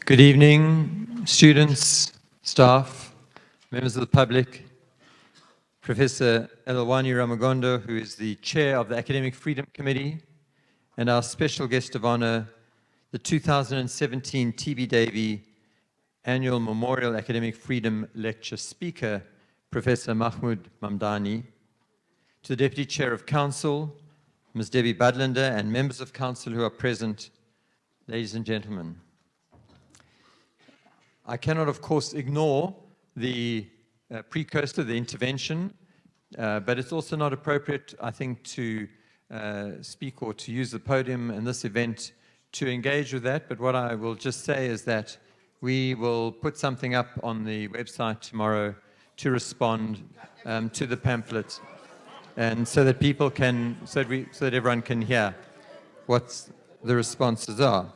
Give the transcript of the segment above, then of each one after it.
Good evening, students, staff, members of the public, Professor Elwani Ramagondo, who is the chair of the Academic Freedom Committee, and our special guest of honor, the 2017 TB Davie Annual Memorial Academic Freedom Lecture speaker, Professor Mahmood Mamdani, to the Deputy Chair of Council, Ms. Debbie Budlander, and members of Council who are present, ladies and gentlemen. I cannot, of course, ignore the precursor, the intervention, but it's also not appropriate, I think, to speak or to use the podium in this event to engage with that. But what I will just say is that we will put something up on the website tomorrow to respond to the pamphlet, and so that people can, so that everyone can hear what the responses are.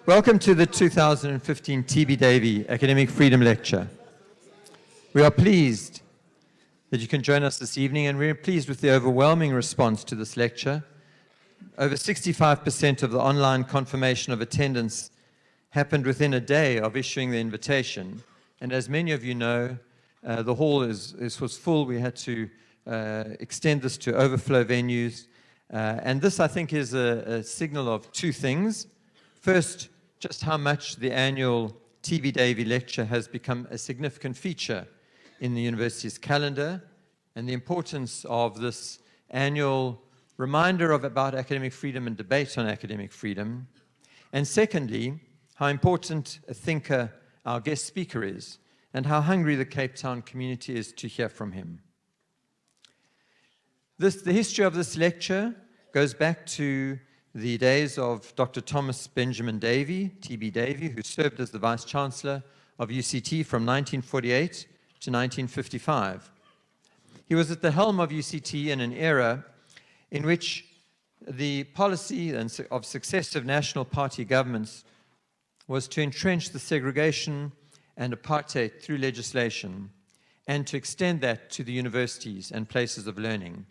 Welcome to the 2015 TB Davie Academic Freedom Lecture. We are pleased that you can join us this evening, and we're pleased with the overwhelming response to this lecture. Over 65% of the online confirmation of attendance happened within a day of issuing the invitation. And as many of you know, the hall was full. We had to extend this to overflow venues. And this, I think, is a signal of two things. First, just how much the annual TB Davie Lecture has become a significant feature in the university's calendar, and the importance of this annual reminder about academic freedom and debate on academic freedom. And secondly, how important a thinker our guest speaker is, and how hungry the Cape Town community is to hear from him. The history of this lecture goes back to the days of Dr. Thomas Benjamin Davie, TB Davie, who served as the Vice Chancellor of UCT from 1948 to 1955. He was at the helm of UCT in an era in which the policy of successive national party governments was to entrench the segregation and apartheid through legislation, and to extend that to the universities and places of learning.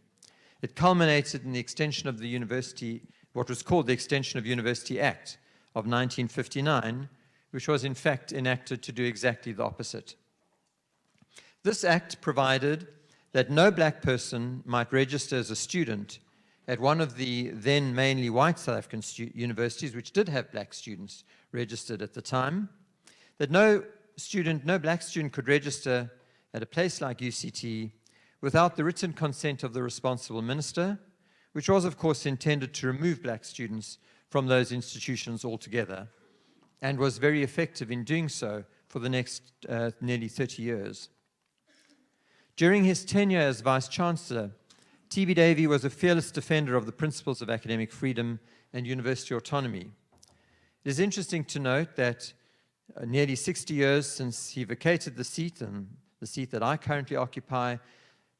It culminated in the extension of the university, what was called the Extension of University Act of 1959, which was in fact enacted to do exactly the opposite. This act provided that no black person might register as a student at one of the then mainly white South African universities, which did have black students registered at the time, that no black student could register at a place like UCT without the written consent of the responsible minister, which was, of course, intended to remove black students from those institutions altogether, and was very effective in doing so for the next nearly 30 years. During his tenure as Vice-Chancellor, TB Davie was a fearless defender of the principles of academic freedom and university autonomy. It is interesting to note that nearly 60 years since he vacated the seat, and the seat that I currently occupy,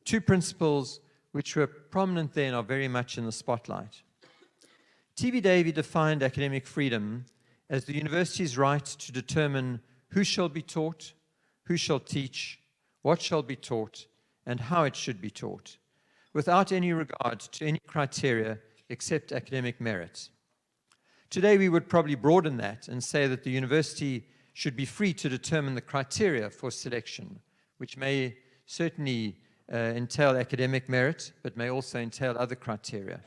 two principles which were prominent then are very much in the spotlight. TB Davie defined academic freedom as the university's right to determine who shall be taught, who shall teach, what shall be taught, and how it should be taught, without any regard to any criteria except academic merit. Today we would probably broaden that and say that the university should be free to determine the criteria for selection, which may certainly entail academic merit, but may also entail other criteria.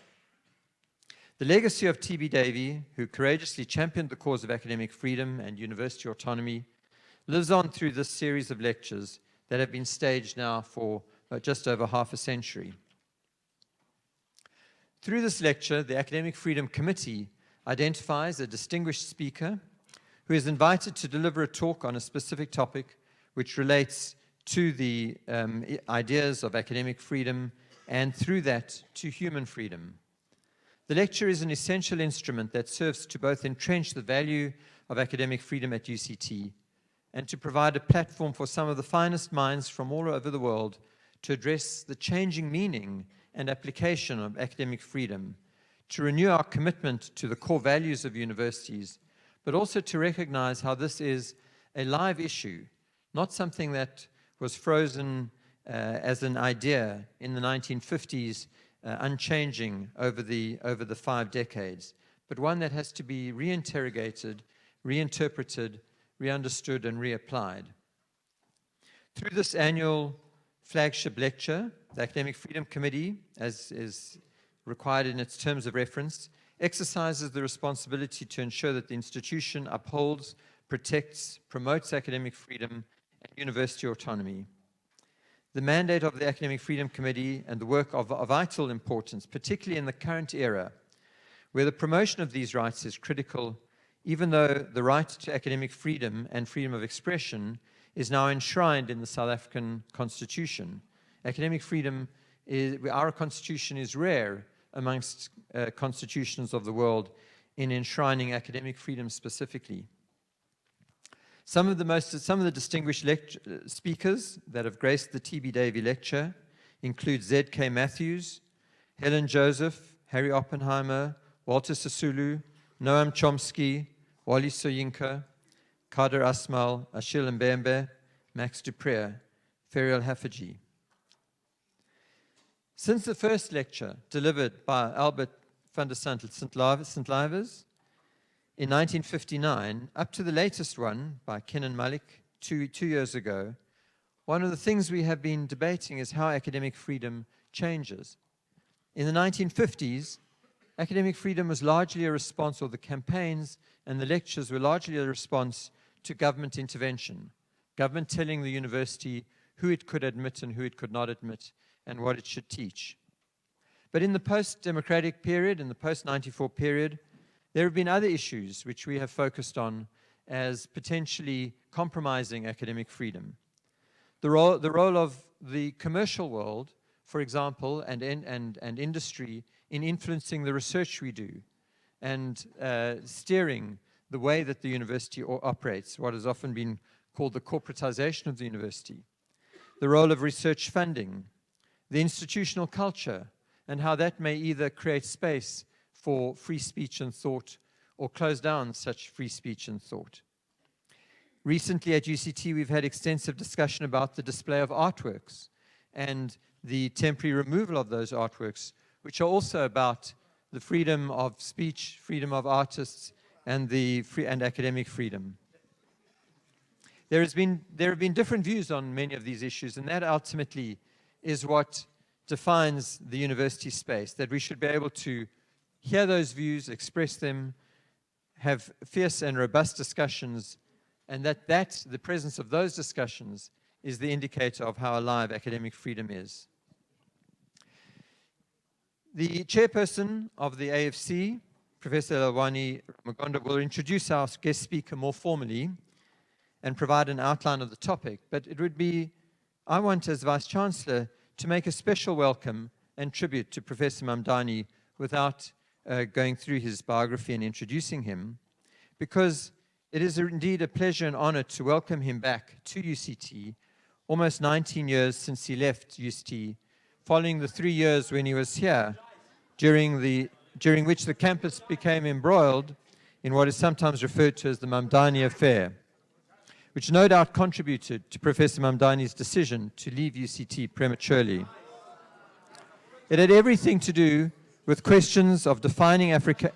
The legacy of TB Davie, who courageously championed the cause of academic freedom and university autonomy, lives on through this series of lectures that have been staged now for just over half a century. Through this lecture, the Academic Freedom Committee identifies a distinguished speaker who is invited to deliver a talk on a specific topic which relates to the ideas of academic freedom, and through that to human freedom. The lecture is an essential instrument that serves to both entrench the value of academic freedom at UCT and to provide a platform for some of the finest minds from all over the world to address the changing meaning and application of academic freedom, to renew our commitment to the core values of universities, but also to recognize how this is a live issue, not something that was frozen as an idea in the 1950s, unchanging over the 5 decades, but one that has to be reinterrogated reinterpreted, reunderstood, and reapplied. Through this annual flagship lecture, the Academic Freedom Committee, as is required in its terms of reference, exercises the responsibility to ensure that the institution upholds, protects, promotes academic freedom and university autonomy. The mandate of the Academic Freedom Committee and the work of vital importance, particularly in the current era, where the promotion of these rights is critical, even though the right to academic freedom and freedom of expression is now enshrined in the South African Constitution. Academic freedom, our Constitution is rare amongst constitutions of the world in enshrining academic freedom specifically. Some of the distinguished speakers that have graced the TB Davie Lecture include Z.K. Matthews, Helen Joseph, Harry Oppenheimer, Walter Sisulu, Noam Chomsky, Wally Soyinka, Kader Asmal, Achille Mbembe, Max Dupré, Ferial Haffajee. Since the first lecture delivered by Albert van der Sant at St. Livers in 1959, up to the latest one by Kenan Malik two years ago, one of the things we have been debating is how academic freedom changes. In the 1950s, academic freedom was largely a response, or the campaigns and the lectures were largely a response to government intervention, government telling the university who it could admit and who it could not admit and what it should teach. But in the post-democratic period, in the post-94 period, there have been other issues which we have focused on as potentially compromising academic freedom. The role of the commercial world, for example, and industry in influencing the research we do and steering the way that the university operates, what has often been called the corporatization of the university. The role of research funding, the institutional culture, and how that may either create space for free speech and thought or close down such free speech and thought. Recently at UCT, we've had extensive discussion about the display of artworks and the temporary removal of those artworks, which are also about the freedom of speech, freedom of artists, and academic freedom. There have been different views on many of these issues, and that ultimately is what defines the university space, that we should be able to hear those views, express them, have fierce and robust discussions, and that the presence of those discussions is the indicator of how alive academic freedom is. The chairperson of the AFC, Professor Lwani Magonda, will introduce our guest speaker more formally and provide an outline of the topic, but I want as Vice-Chancellor to make a special welcome and tribute to Professor Mamdani without going through his biography and introducing him, because it is indeed a pleasure and honor to welcome him back to UCT, almost 19 years since he left UCT, following the 3 years when he was here, during which the campus became embroiled in what is sometimes referred to as the Mamdani affair, which no doubt contributed to Professor Mamdani's decision to leave UCT prematurely. It had everything to do with questions of defining African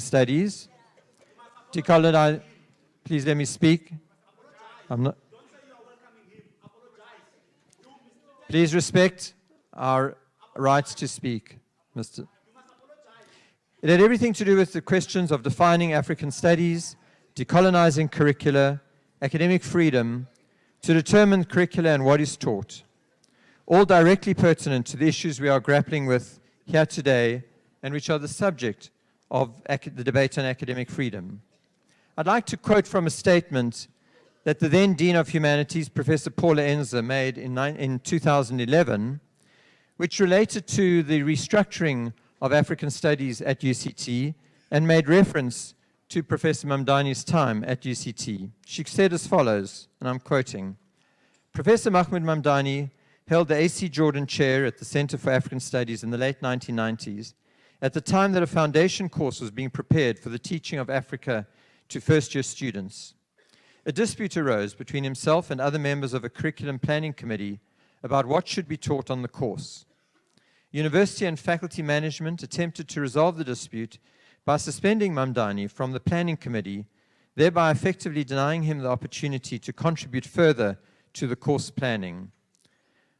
studies. Decolonize. Please let me speak. Please respect our rights to speak, Mr. It had everything to do with the questions of defining African studies, decolonizing curricula, academic freedom, to determine curricula and what is taught, all directly pertinent to the issues we are grappling with here today and which are the subject of the debate on academic freedom. I'd like to quote from a statement that the then Dean of Humanities, Professor Paula Enzer, made in 2011, which related to the restructuring of African studies at UCT and made reference to Professor Mamdani's time at UCT. She said as follows, and I'm quoting, Professor Mahmood Mamdani held the A.C. Jordan Chair at the Center for African Studies in the late 1990s, at the time that a foundation course was being prepared for the teaching of Africa to first-year students. A dispute arose between himself and other members of a curriculum planning committee about what should be taught on the course. University and faculty management attempted to resolve the dispute by suspending Mamdani from the planning committee, thereby effectively denying him the opportunity to contribute further to the course planning.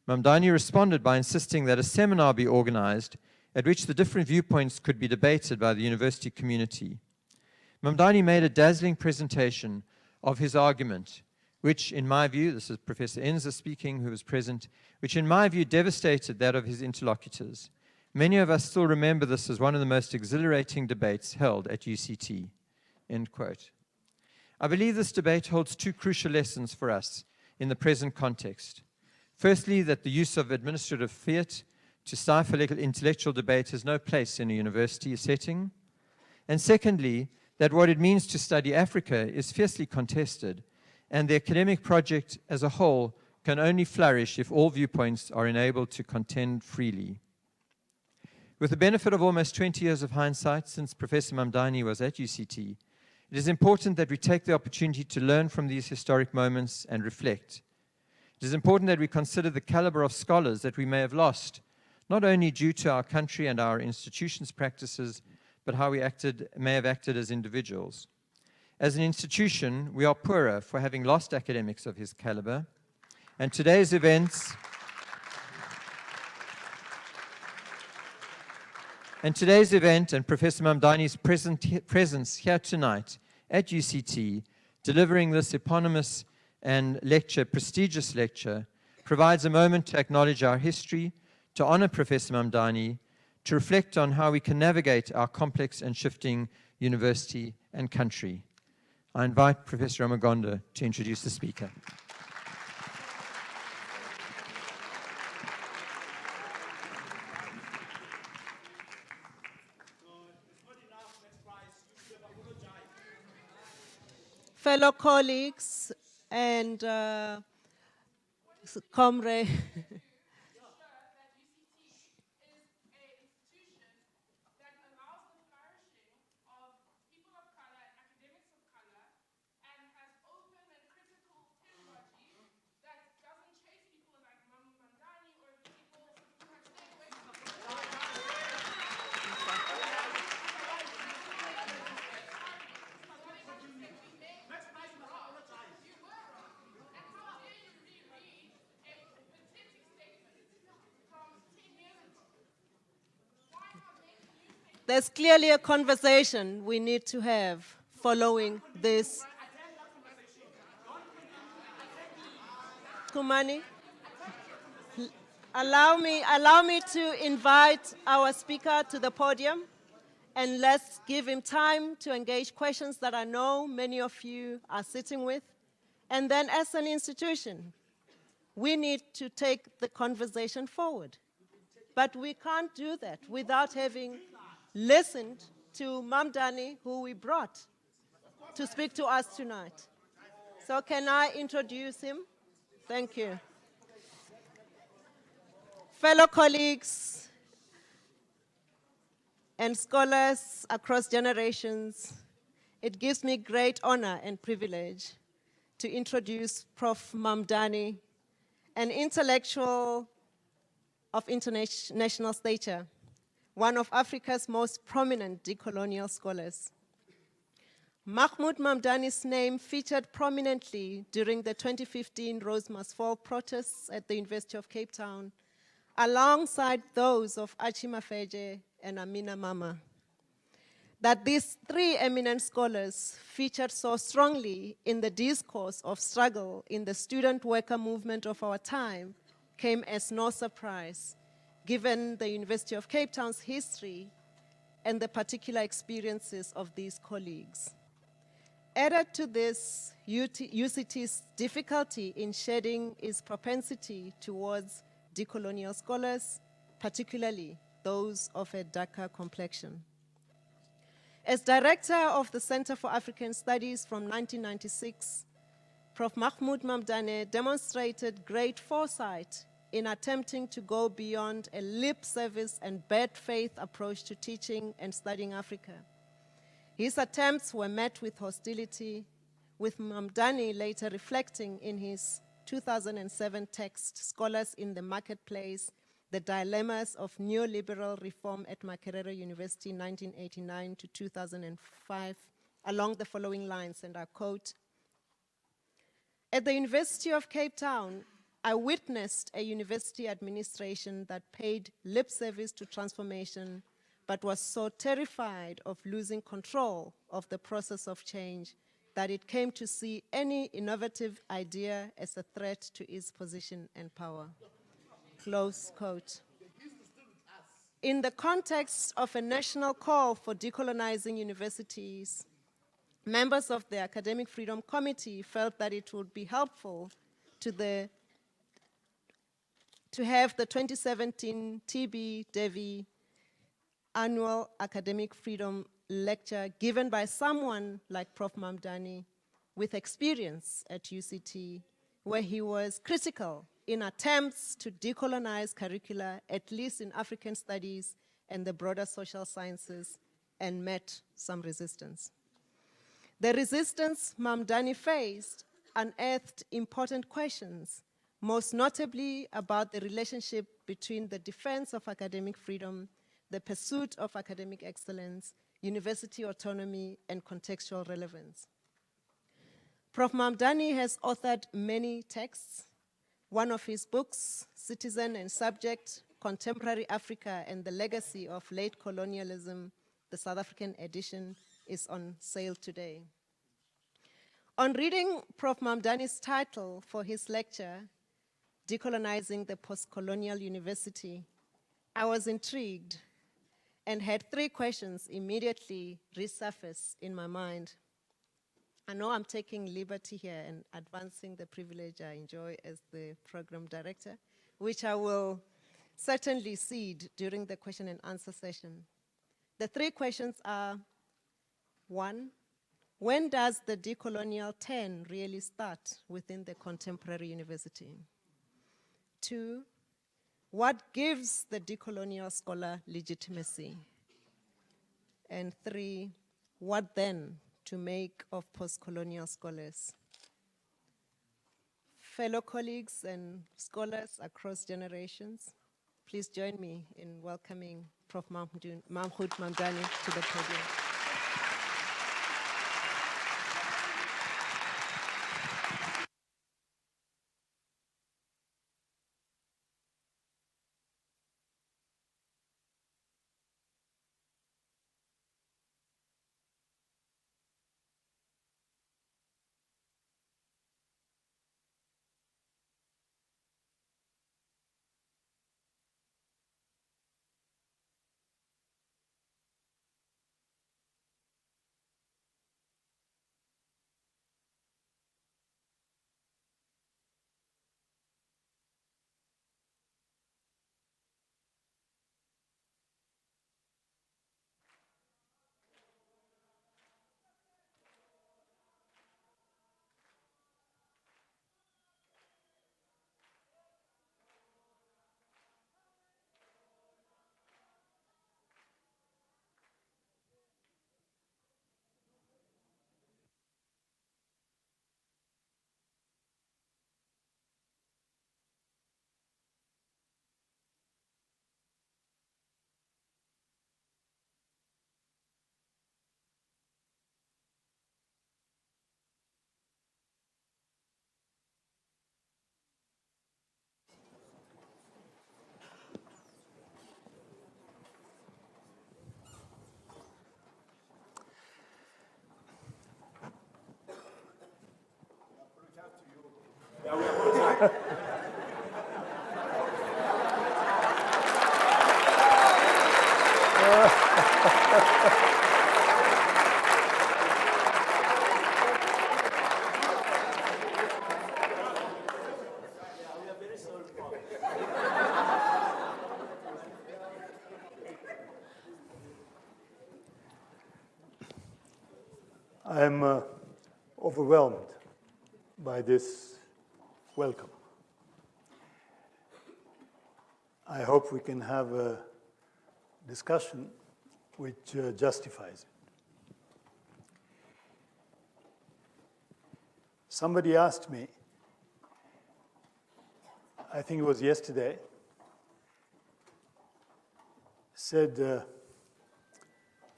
Mamdani responded by insisting that a seminar be organized at which the different viewpoints could be debated by the university community. Mamdani made a dazzling presentation of his argument, which in my view, this is Professor Enza speaking, who was present, which in my view devastated that of his interlocutors. Many of us still remember this as one of the most exhilarating debates held at UCT, end quote. I believe this debate holds two crucial lessons for us in the present context. Firstly, that the use of administrative fiat to stifle intellectual debate has no place in a university setting. And secondly, that what it means to study Africa is fiercely contested, and the academic project as a whole can only flourish if all viewpoints are enabled to contend freely. With the benefit of almost 20 years of hindsight since Professor Mamdani was at UCT, it is important that we take the opportunity to learn from these historic moments and reflect. It is important that we consider the caliber of scholars that we may have lost, not only due to our country and our institutions' practices, but how we may have acted as individuals. As an institution, we are poorer for having lost academics of his caliber, and today's events and Professor Mamdani's presence here tonight at UCT, delivering this eponymous and prestigious lecture, provides a moment to acknowledge our history, to honor Professor Mamdani, to reflect on how we can navigate our complex and shifting university and country. I invite Professor Ramagonda to introduce the speaker. Fellow colleagues and comrades. There's clearly a conversation we need to have following this. Kumani, allow me to invite our speaker to the podium, and let's give him time to engage questions that I know many of you are sitting with. And then as an institution, we need to take the conversation forward. But we can't do that without having listened to Mamdani, who we brought to speak to us tonight. So can I introduce him? Thank you. Fellow colleagues and scholars across generations, it gives me great honor and privilege to introduce Prof. Mamdani, an intellectual of international stature, one of Africa's most prominent decolonial scholars. Mahmood Mamdani's name featured prominently during the 2015 Rose Must Fall protests at the University of Cape Town, alongside those of Achi Mafeje and Amina Mama. That these three eminent scholars featured so strongly in the discourse of struggle in the student worker movement of our time came as no surprise, given the University of Cape Town's history and the particular experiences of these colleagues. Added to this, UCT's difficulty in shedding its propensity towards decolonial scholars, particularly those of a darker complexion. As director of the Center for African Studies from 1996, Prof. Mahmood Mamdani demonstrated great foresight in attempting to go beyond a lip service and bad faith approach to teaching and studying Africa. His attempts were met with hostility, with Mamdani later reflecting in his 2007 text, Scholars in the Marketplace, The Dilemmas of Neoliberal Reform at Makerere University, 1989 to 2005, along the following lines, and I quote, "At the University of Cape Town, I witnessed a university administration that paid lip service to transformation, but was so terrified of losing control of the process of change that it came to see any innovative idea as a threat to its position and power." Close quote. In the context of a national call for decolonizing universities, members of the Academic Freedom Committee felt that it would be helpful to have the 2017 TB Davie Annual Academic Freedom Lecture given by someone like Prof. Mamdani with experience at UCT, where he was critical in attempts to decolonize curricula, at least in African studies and the broader social sciences, and met some resistance. The resistance Mamdani faced unearthed important questions, most notably about the relationship between the defense of academic freedom, the pursuit of academic excellence, university autonomy, and contextual relevance. Prof. Mamdani has authored many texts. One of his books, Citizen and Subject, Contemporary Africa and the Legacy of Late Colonialism, the South African edition, is on sale today. On reading Prof. Mamdani's title for his lecture, Decolonizing the Post-Colonial University, I was intrigued and had three questions immediately resurface in my mind. I know I'm taking liberty here and advancing the privilege I enjoy as the program director, which I will certainly cede during the question and answer session. The three questions are: one, when does the decolonial turn really start within the contemporary university? Two, what gives the decolonial scholar legitimacy? And three, what then to make of post-colonial scholars? Fellow colleagues and scholars across generations, please join me in welcoming Prof. Mahmood Mamdani to the podium. I'm overwhelmed by this welcome. I hope we can have a discussion which justifies it. Somebody asked me, I think it was yesterday, said,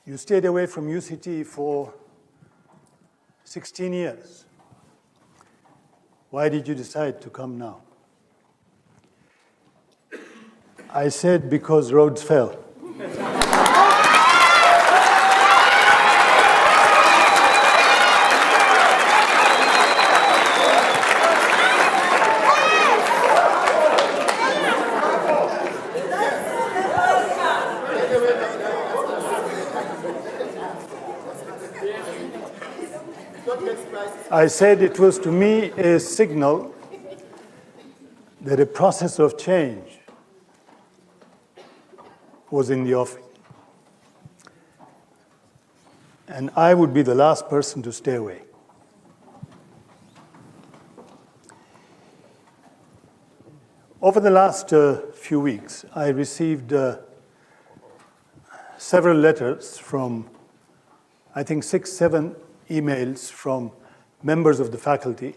you stayed away from UCT for 16 years. Why did you decide to come now? I said, because Rhodes fell. I said it was to me a signal that a process of change was in the offing. And I would be the last person to stay away. Over the last few weeks, I received several letters from, I think 6, 7 emails from members of the faculty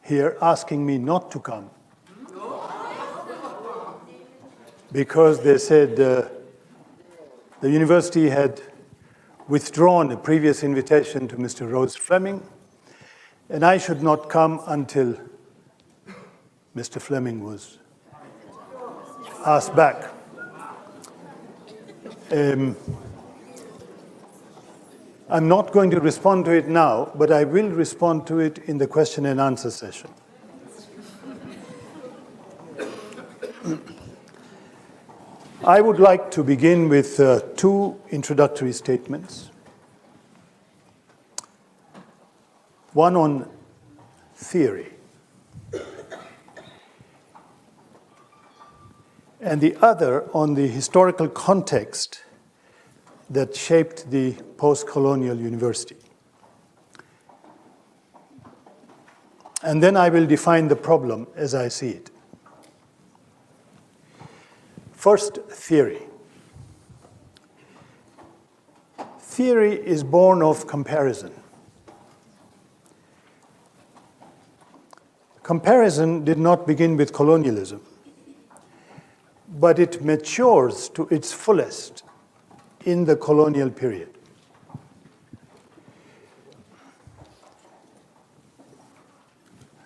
here asking me not to come because they said the university had withdrawn a previous invitation to Mr. Rhodes Fleming, and I should not come until Mr. Fleming was asked back. I'm not going to respond to it now, but I will respond to it in the question and answer session. I would like to begin with 2 introductory statements. One on theory, and the other on the historical context that shaped the Post-Colonial University. And then I will define the problem as I see it. First, theory. Theory is born of comparison. Comparison did not begin with colonialism, but it matures to its fullest in the colonial period.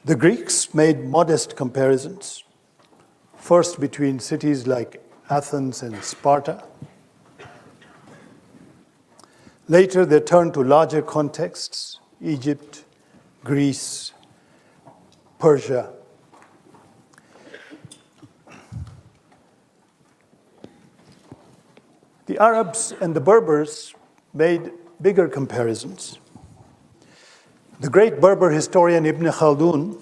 The Greeks made modest comparisons, first between cities like Athens and Sparta. Later, they turned to larger contexts, Egypt, Greece, Persia. The Arabs and the Berbers made bigger comparisons. The great Berber historian Ibn Khaldun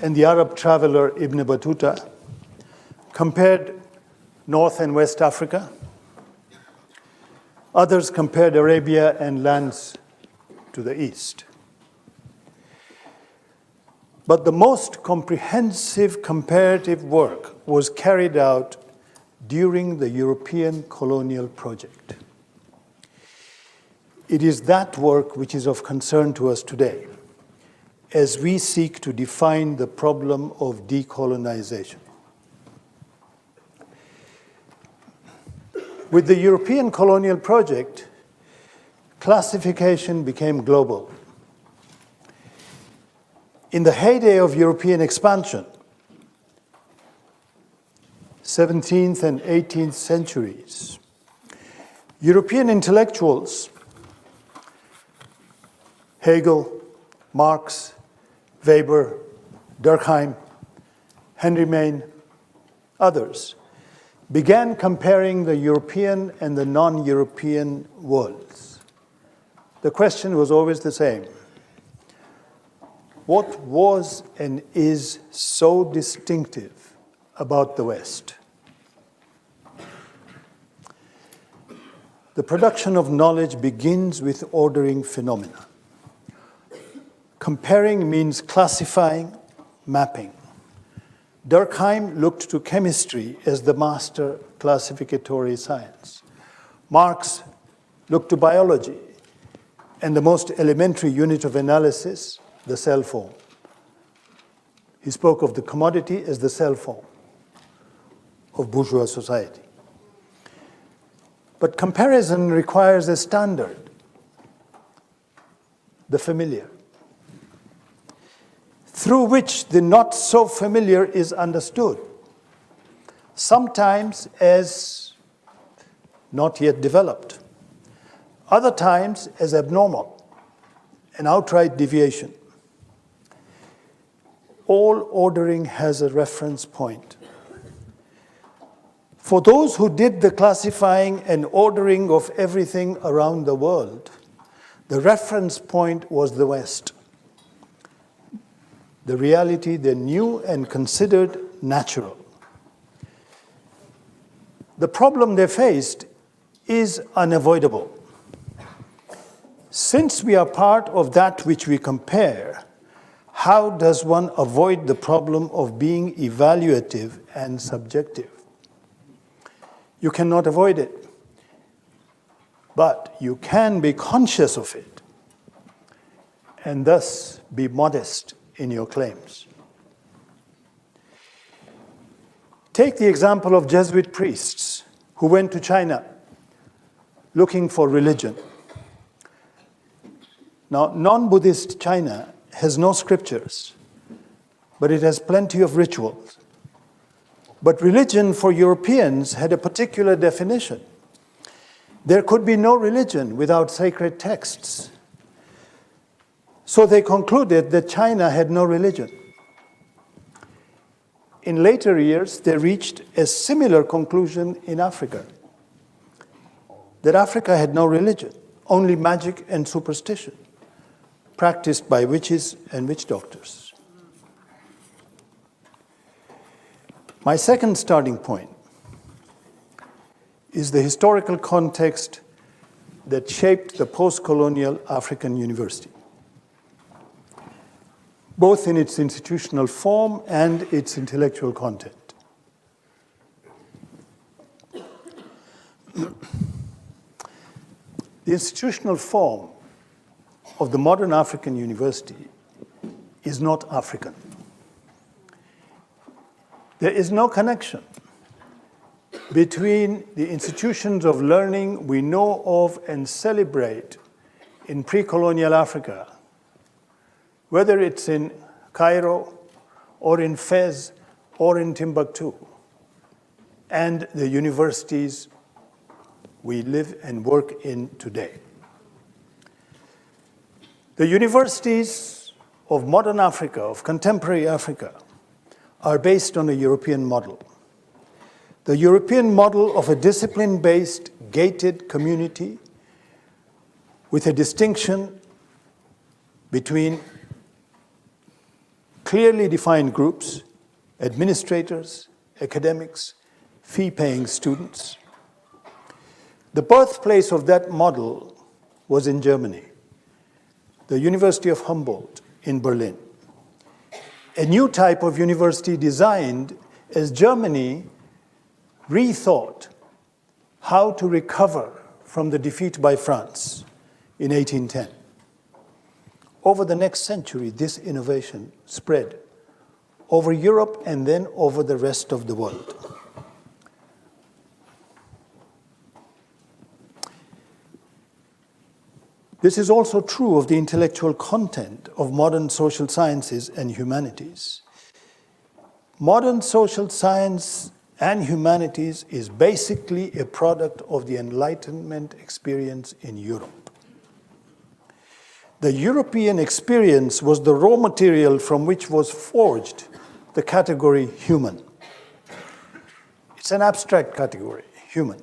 and the Arab traveler Ibn Battuta compared North and West Africa. Others compared Arabia and lands to the east. But the most comprehensive comparative work was carried out during the European colonial project. It is that work which is of concern to us today as we seek to define the problem of decolonization. With the European colonial project, classification became global. In the heyday of European expansion, 17th and 18th centuries, European intellectuals, Hegel, Marx, Weber, Durkheim, Henry Maine, others, began comparing the European and the non-European worlds. The question was always the same. What was and is so distinctive about the West? The production of knowledge begins with ordering phenomena. Comparing means classifying, mapping. Durkheim looked to chemistry as the master classificatory science. Marx looked to biology and the most elementary unit of analysis, the cell phone. He spoke of the commodity as the cell phone. of bourgeois society. But comparison requires a standard, the familiar, through which the not so familiar is understood, sometimes as not yet developed, other times as abnormal, an outright deviation. All ordering has a reference point. For those who did the classifying and ordering of everything around the world, the reference point was the West, the reality they knew and considered natural. The problem they faced is unavoidable. Since we are part of that which we compare, how does one avoid the problem of being evaluative and subjective? You cannot avoid it, but you can be conscious of it and thus be modest in your claims. Take the example of Jesuit priests who went to China looking for religion. Now, non-Buddhist China has no scriptures, but it has plenty of rituals. But religion for Europeans had a particular definition. There could be no religion without sacred texts. So they concluded that China had no religion. In later years, they reached a similar conclusion in Africa, that Africa had no religion, only magic and superstition, practiced by witches and witch doctors. My second starting point is the historical context that shaped the post-colonial African university, both in its institutional form and its intellectual content. The institutional form of the modern African university is not African. There is no connection between the institutions of learning we know of and celebrate in pre-colonial Africa, whether it's in Cairo or in Fez or in Timbuktu, and the universities we live and work in today. The universities of modern Africa, of contemporary Africa, are based on a European model. The European model of a discipline-based, gated community with a distinction between clearly defined groups, administrators, academics, fee-paying students. The birthplace of that model was in Germany, the University of Humboldt in Berlin. A new type of university designed as Germany rethought how to recover from the defeat by France in 1810. Over the next century, this innovation spread over Europe and then over the rest of the world. This is also true of the intellectual content of modern social sciences and humanities. Modern social science and humanities is basically a product of the Enlightenment experience in Europe. The European experience was the raw material from which was forged the category human. It's an abstract category, human.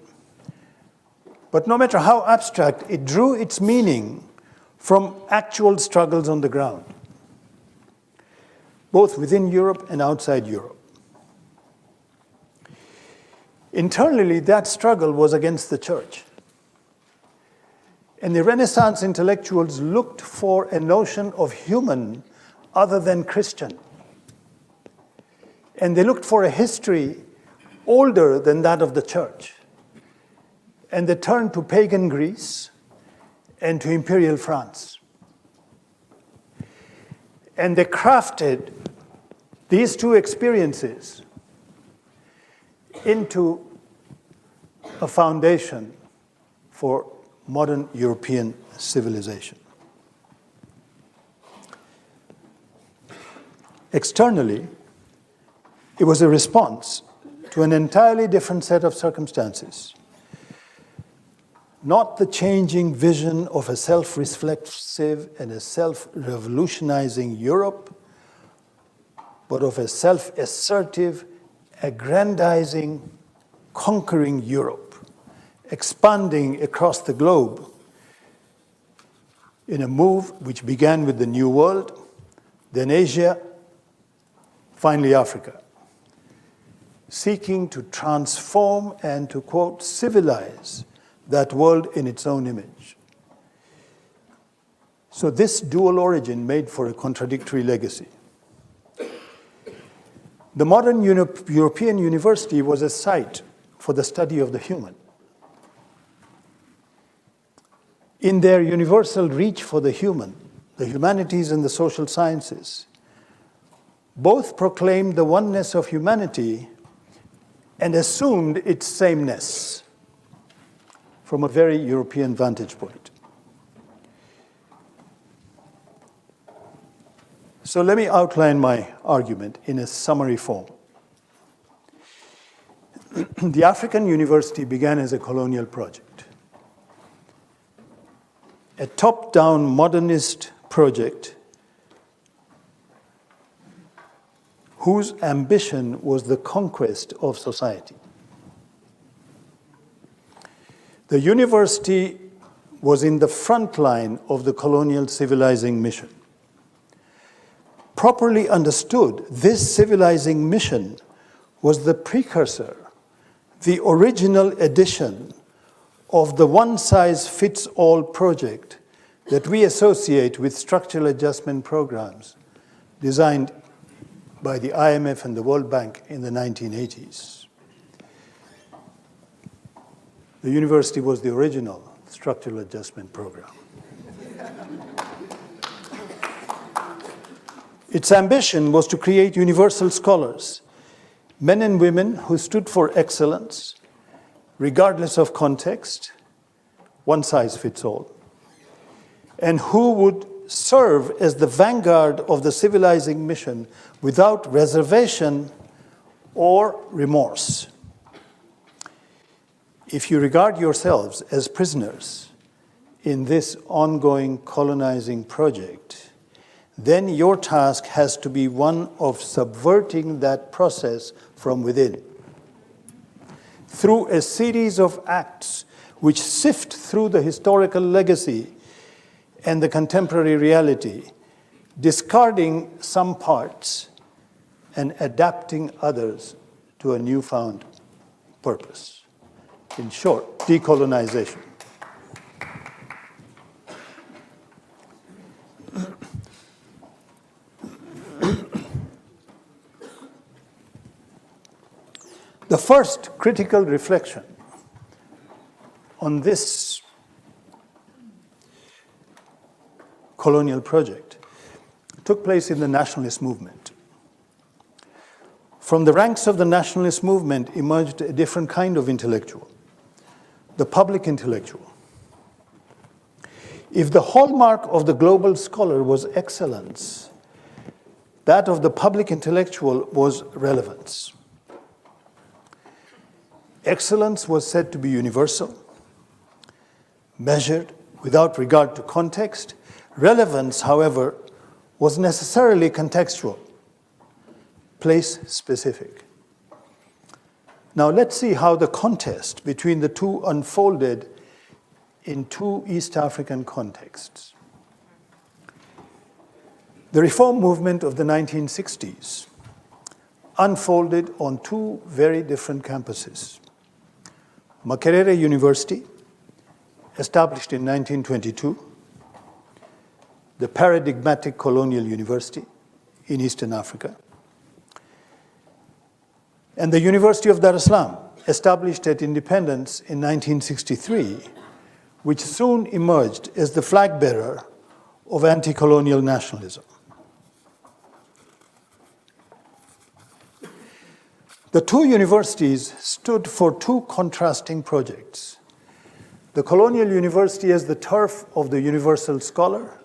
But no matter how abstract, it drew its meaning from actual struggles on the ground, both within Europe and outside Europe. Internally, that struggle was against the church. And the Renaissance intellectuals looked for a notion of human other than Christian. And they looked for a history older than that of the church. And they turned to pagan Greece and to imperial France. And they crafted these two experiences into a foundation for modern European civilization. Externally, it was a response to an entirely different set of circumstances. Not the changing vision of a self-reflexive and a self-revolutionizing Europe, but of a self-assertive, aggrandizing, conquering Europe, expanding across the globe in a move which began with the New World, then Asia, finally Africa, seeking to transform and to, quote, civilize that world in its own image. So this dual origin made for a contradictory legacy. The modern European university was a site for the study of the human. In their universal reach for the human, the humanities and the social sciences, both proclaimed the oneness of humanity and assumed its sameness from a very European vantage point. So let me outline my argument in a summary form. The African University began as a colonial project, a top-down modernist project whose ambition was the conquest of society. The university was in the front line of the colonial civilizing mission. Properly understood, this civilizing mission was the precursor, the original edition of the one-size-fits-all project that we associate with structural adjustment programs designed by the IMF and the World Bank in the 1980s. The university was the original structural adjustment program. Its ambition was to create universal scholars, men and women who stood for excellence, regardless of context, one size fits all, and who would serve as the vanguard of the civilizing mission without reservation or remorse. If you regard yourselves as prisoners in this ongoing colonizing project, then your task has to be one of subverting that process from within through a series of acts which sift through the historical legacy and the contemporary reality, discarding some parts and adapting others to a newfound purpose. In short, decolonization. The first critical reflection on this colonial project took place in the nationalist movement. From the ranks of the nationalist movement emerged a different kind of intellectual, the public intellectual. If the hallmark of the global scholar was excellence, that of the public intellectual was relevance. Excellence was said to be universal, measured without regard to context. Relevance, however, was necessarily contextual, place-specific. Now let's see how the contest between the two unfolded in two East African contexts. The reform movement of the 1960s unfolded on two very different campuses. Makerere University, established in 1922, the paradigmatic colonial university in Eastern Africa, and the University of Dar es Salaam, established at independence in 1963, which soon emerged as the flag bearer of anti-colonial nationalism. The two universities stood for two contrasting projects. The Colonial University as the turf of the universal scholar,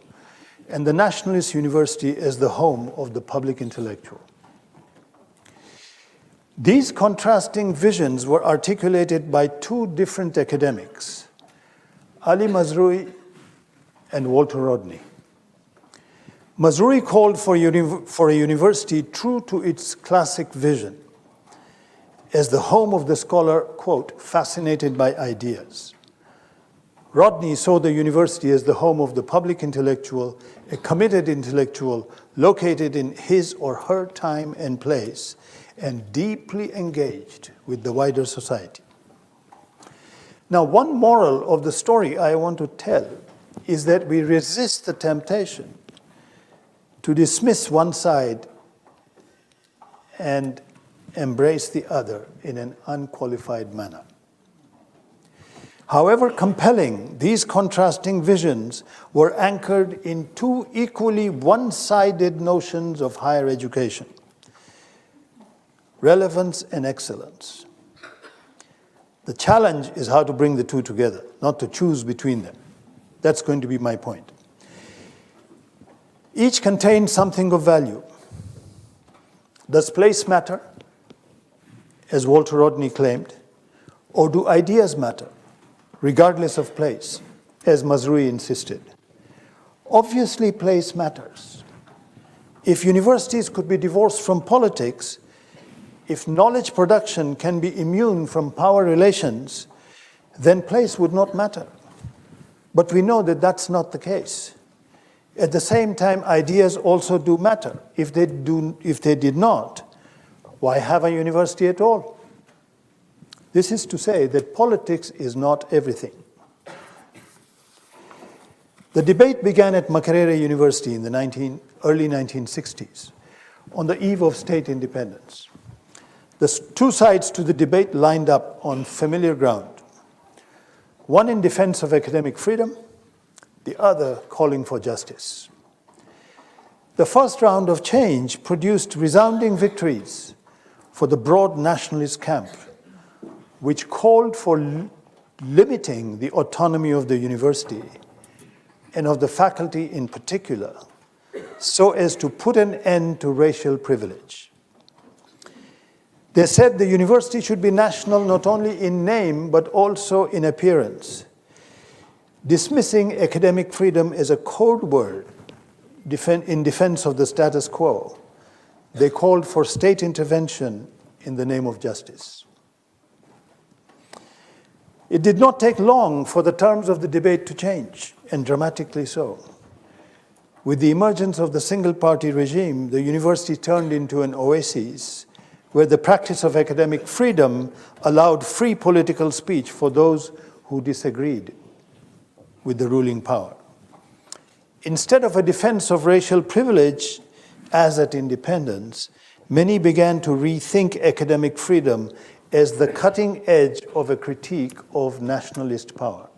and the Nationalist University as the home of the public intellectual. These contrasting visions were articulated by two different academics, Ali Mazrui and Walter Rodney. Mazrui called for a university true to its classic vision, as the home of the scholar, quote, fascinated by ideas. Rodney saw the university as the home of the public intellectual, a committed intellectual located in his or her time and place, and deeply engaged with the wider society. Now, one moral of the story I want to tell is that we resist the temptation to dismiss one side and embrace the other in an unqualified manner. However compelling, these contrasting visions were anchored in two equally one-sided notions of higher education: relevance and excellence. The challenge is how to bring the two together, not to choose between them. That's going to be my point. Each contains something of value. Does place matter, as Walter Rodney claimed, or do ideas matter, regardless of place, as Mazrui insisted? Obviously, place matters. If universities could be divorced from politics, if knowledge production can be immune from power relations, then place would not matter. But we know that that's not the case. At the same time, ideas also do matter. If they did not, why have a university at all? This is to say that politics is not everything. The debate began at Makerere University in the early 1960s, on the eve of state independence. The two sides to the debate lined up on familiar ground, one in defense of academic freedom, the other calling for justice. The first round of change produced resounding victories for the broad nationalist camp, which called for limiting the autonomy of the university and of the faculty in particular, so as to put an end to racial privilege. They said the university should be national not only in name, but also in appearance. Dismissing academic freedom as a code word in defense of the status quo, they called for state intervention in the name of justice. It did not take long for the terms of the debate to change, and dramatically so. With the emergence of the single-party regime, the university turned into an oasis where the practice of academic freedom allowed free political speech for those who disagreed with the ruling power. Instead of a defense of racial privilege, as at independence, many began to rethink academic freedom as the cutting edge of a critique of nationalist power.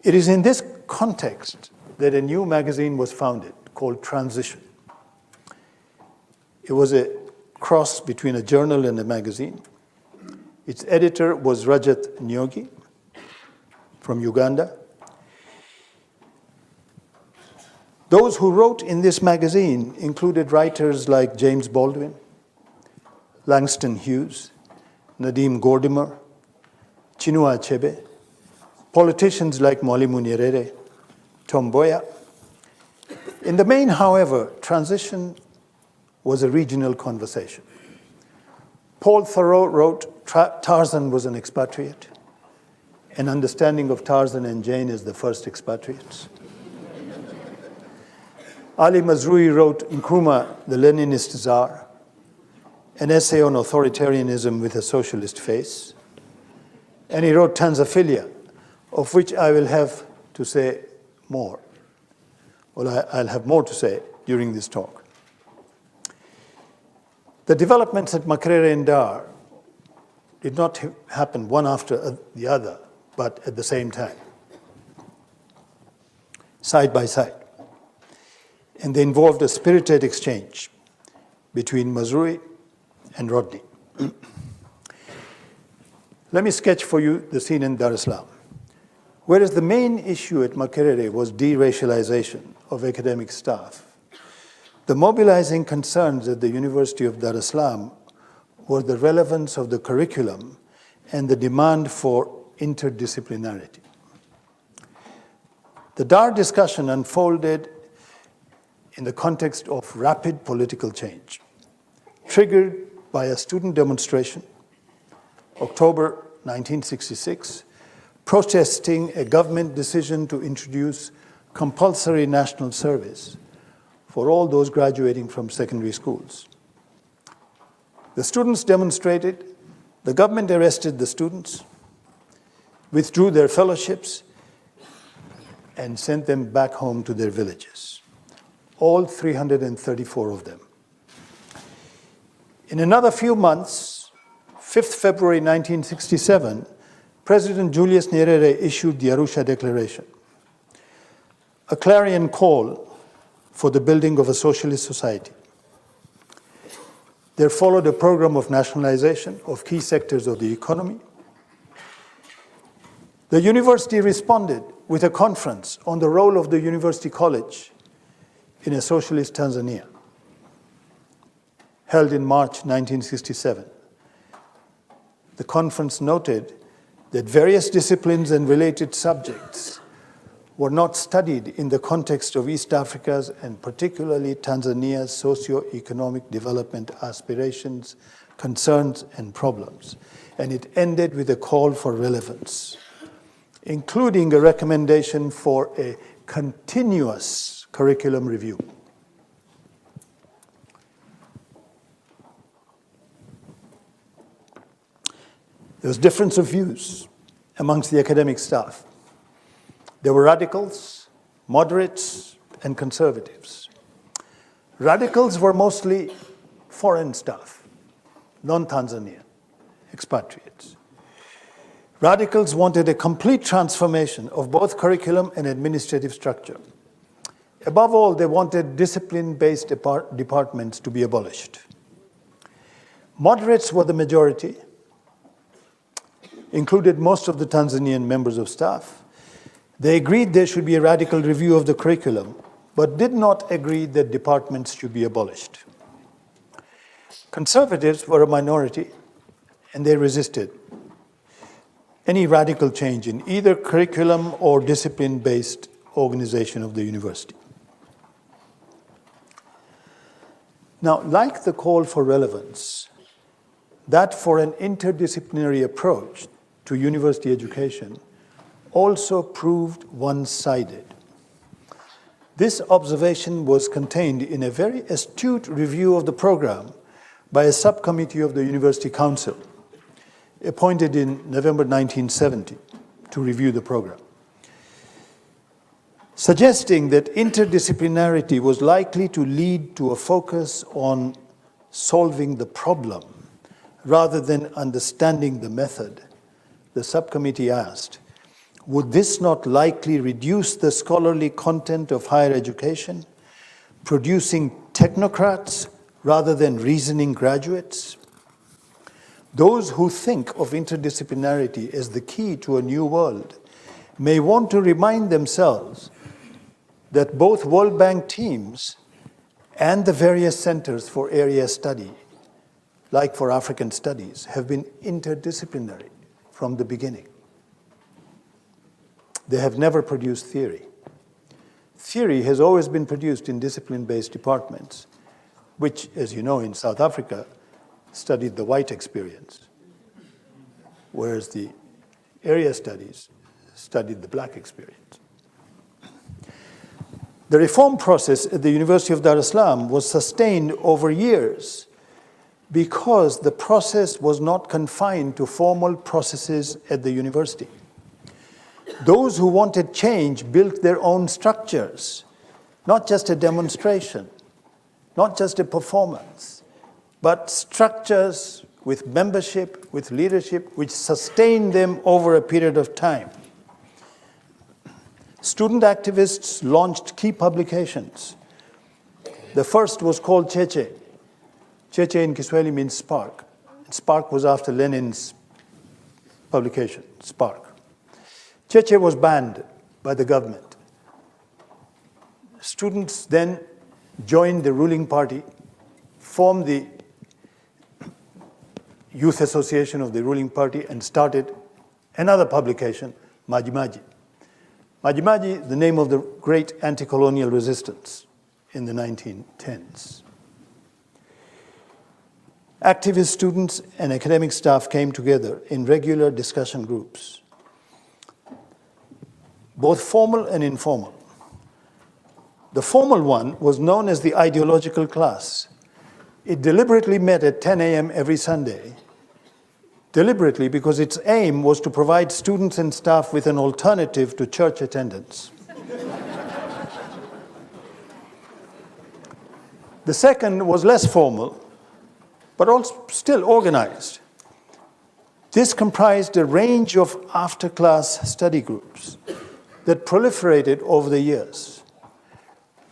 It is in this context that a new magazine was founded called Transition. It was a cross between a journal and a magazine. Its editor was Rajat Nyogi from Uganda. Those who wrote in this magazine included writers like James Baldwin, Langston Hughes, Nadim Gordimer, Chinua Achebe, politicians like Mwalimu Nyerere, Tom Mboya. In the main, however, Transition was a regional conversation. Paul Thoreau wrote, Tarzan was an expatriate. An understanding of Tarzan and Jane as the first expatriates. Ali Mazrui wrote Nkrumah, the Leninist Tsar, an essay on authoritarianism with a socialist face. And he wrote Tanzaphilia, of which I will have to say more. Well, I'll have more to say during this talk. The developments at Makerere and Dar did not happen one after the other, but at the same time, side by side. And they involved a spirited exchange between Mazrui and Rodney. Let me sketch for you the scene in Dar es Salaam. Whereas the main issue at Makerere was deracialization of academic staff, the mobilizing concerns at the University of Dar es Salaam were the relevance of the curriculum and the demand for interdisciplinarity. The Dar discussion unfolded in the context of rapid political change, triggered by a student demonstration, October 1966, protesting a government decision to introduce compulsory national service for all those graduating from secondary schools. The students demonstrated, the government arrested the students, withdrew their fellowships, and sent them back home to their villages, all 334 of them. In another few months, 5th February 1967, President Julius Nyerere issued the Arusha Declaration, a clarion call for the building of a socialist society. There followed a program of nationalization of key sectors of the economy. The university responded with a conference on the role of the university college in a socialist Tanzania, held in March 1967. The conference noted that various disciplines and related subjects were not studied in the context of East Africa's and particularly Tanzania's socio-economic development aspirations, concerns, and problems. And it ended with a call for relevance, including a recommendation for a continuous curriculum review. There was difference of views amongst the academic staff. There were radicals, moderates, and conservatives. Radicals were mostly foreign staff, non-Tanzanian, expatriates. Radicals wanted a complete transformation of both curriculum and administrative structure. Above all, they wanted discipline-based departments to be abolished. Moderates were the majority, included most of the Tanzanian members of staff. They agreed there should be a radical review of the curriculum, but did not agree that departments should be abolished. Conservatives were a minority, and they resisted any radical change in either curriculum or discipline-based organization of the university. Now, like the call for relevance, that for an interdisciplinary approach to university education also proved one-sided. This observation was contained in a very astute review of the program by a subcommittee of the University Council, appointed in November 1970 to review the program, suggesting that interdisciplinarity was likely to lead to a focus on solving the problem rather than understanding the method. The subcommittee asked, would this not likely reduce the scholarly content of higher education, producing technocrats rather than reasoning graduates? Those who think of interdisciplinarity as the key to a new world may want to remind themselves that both World Bank teams and the various centers for area study, like for African studies, have been interdisciplinary from the beginning. They have never produced theory. Theory has always been produced in discipline-based departments, which, as you know, in South Africa, studied the white experience, whereas the area studies studied the black experience. The reform process at the University of Dar es Salaam was sustained over years because the process was not confined to formal processes at the university. Those who wanted change built their own structures, not just a demonstration, not just a performance, but structures with membership, with leadership, which sustained them over a period of time. Student activists launched key publications. The first was called Cheche, Cheche in Kiswahili means spark. Spark was after Lenin's publication, Spark. Cheche was banned by the government. Students then joined the ruling party, formed the youth association of the ruling party, and started another publication, Maji Maji. Maji Maji, the name of the great anti-colonial resistance in the 1910s. Activist students and academic staff came together in regular discussion groups, both formal and informal. The formal one was known as the ideological class. It deliberately met at 10 a.m. every Sunday, deliberately because its aim was to provide students and staff with an alternative to church attendance. The second was less formal, but also still organized. This comprised a range of after-class study groups that proliferated over the years.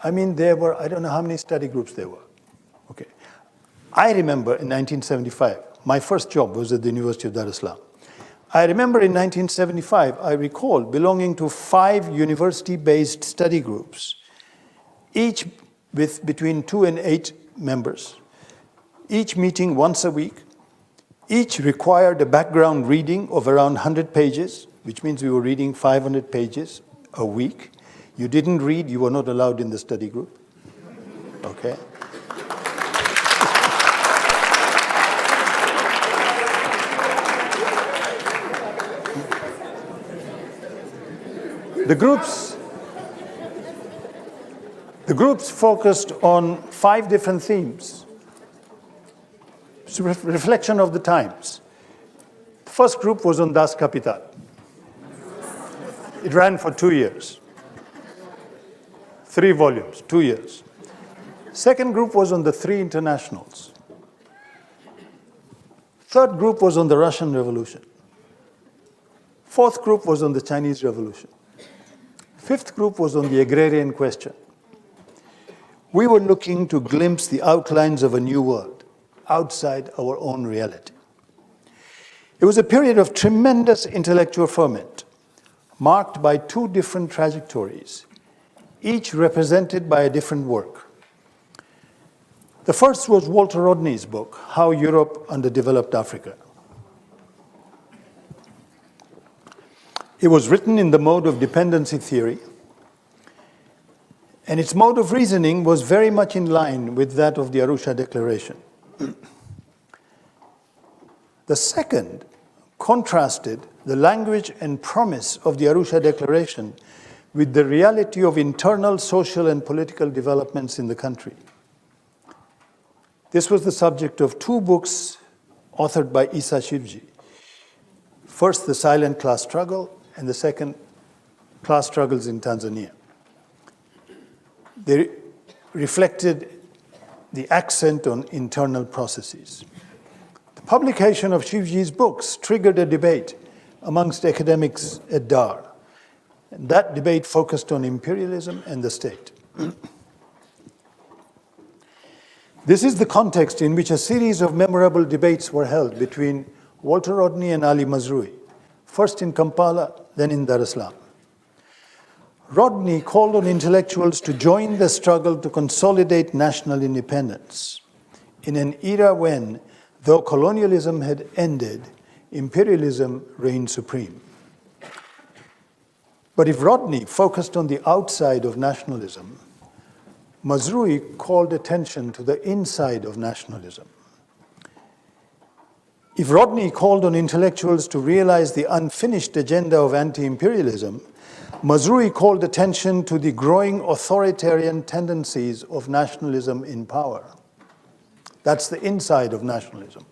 I mean, there were, I don't know how many study groups there were. Okay. I remember in 1975, my first job was at the University of Dar es Salaam. I remember in 1975, I recall belonging to 5 university-based study groups, each with between 2 and 8 members, each meeting once a week. Each required a background reading of around 100 pages, which means we were reading 500 pages a week. You didn't read, you were not allowed in the study group. Okay? The groups focused on 5 different themes. It's a reflection of the times. The first group was on Das Kapital. It ran for 2 years. 3 volumes, 2 years. Second group was on the 3 internationals. Third group was on the Russian Revolution. Fourth group was on the Chinese Revolution. Fifth group was on the agrarian question. We were looking to glimpse the outlines of a new world outside our own reality. It was a period of tremendous intellectual ferment, marked by 2 different trajectories, each represented by a different work. The first was Walter Rodney's book, How Europe Underdeveloped Africa. It was written in the mode of dependency theory, and its mode of reasoning was very much in line with that of the Arusha Declaration. The second contrasted the language and promise of the Arusha Declaration with the reality of internal social and political developments in the country. This was the subject of 2 books authored by Issa Shivji. First, The Silent Class Struggle, and the second, Class Struggles in Tanzania. They reflected the accent on internal processes. The publication of Shivji's books triggered a debate amongst academics at Dar. And that debate focused on imperialism and the state. This is the context in which a series of memorable debates were held between Walter Rodney and Ali Mazrui, first in Kampala, then in Dar es Salaam. Rodney called on intellectuals to join the struggle to consolidate national independence in an era when, though colonialism had ended, imperialism reigned supreme. But if Rodney focused on the outside of nationalism, Mazrui called attention to the inside of nationalism. If Rodney called on intellectuals to realize the unfinished agenda of anti-imperialism, Mazrui called attention to the growing authoritarian tendencies of nationalism in power. That's the inside of nationalism.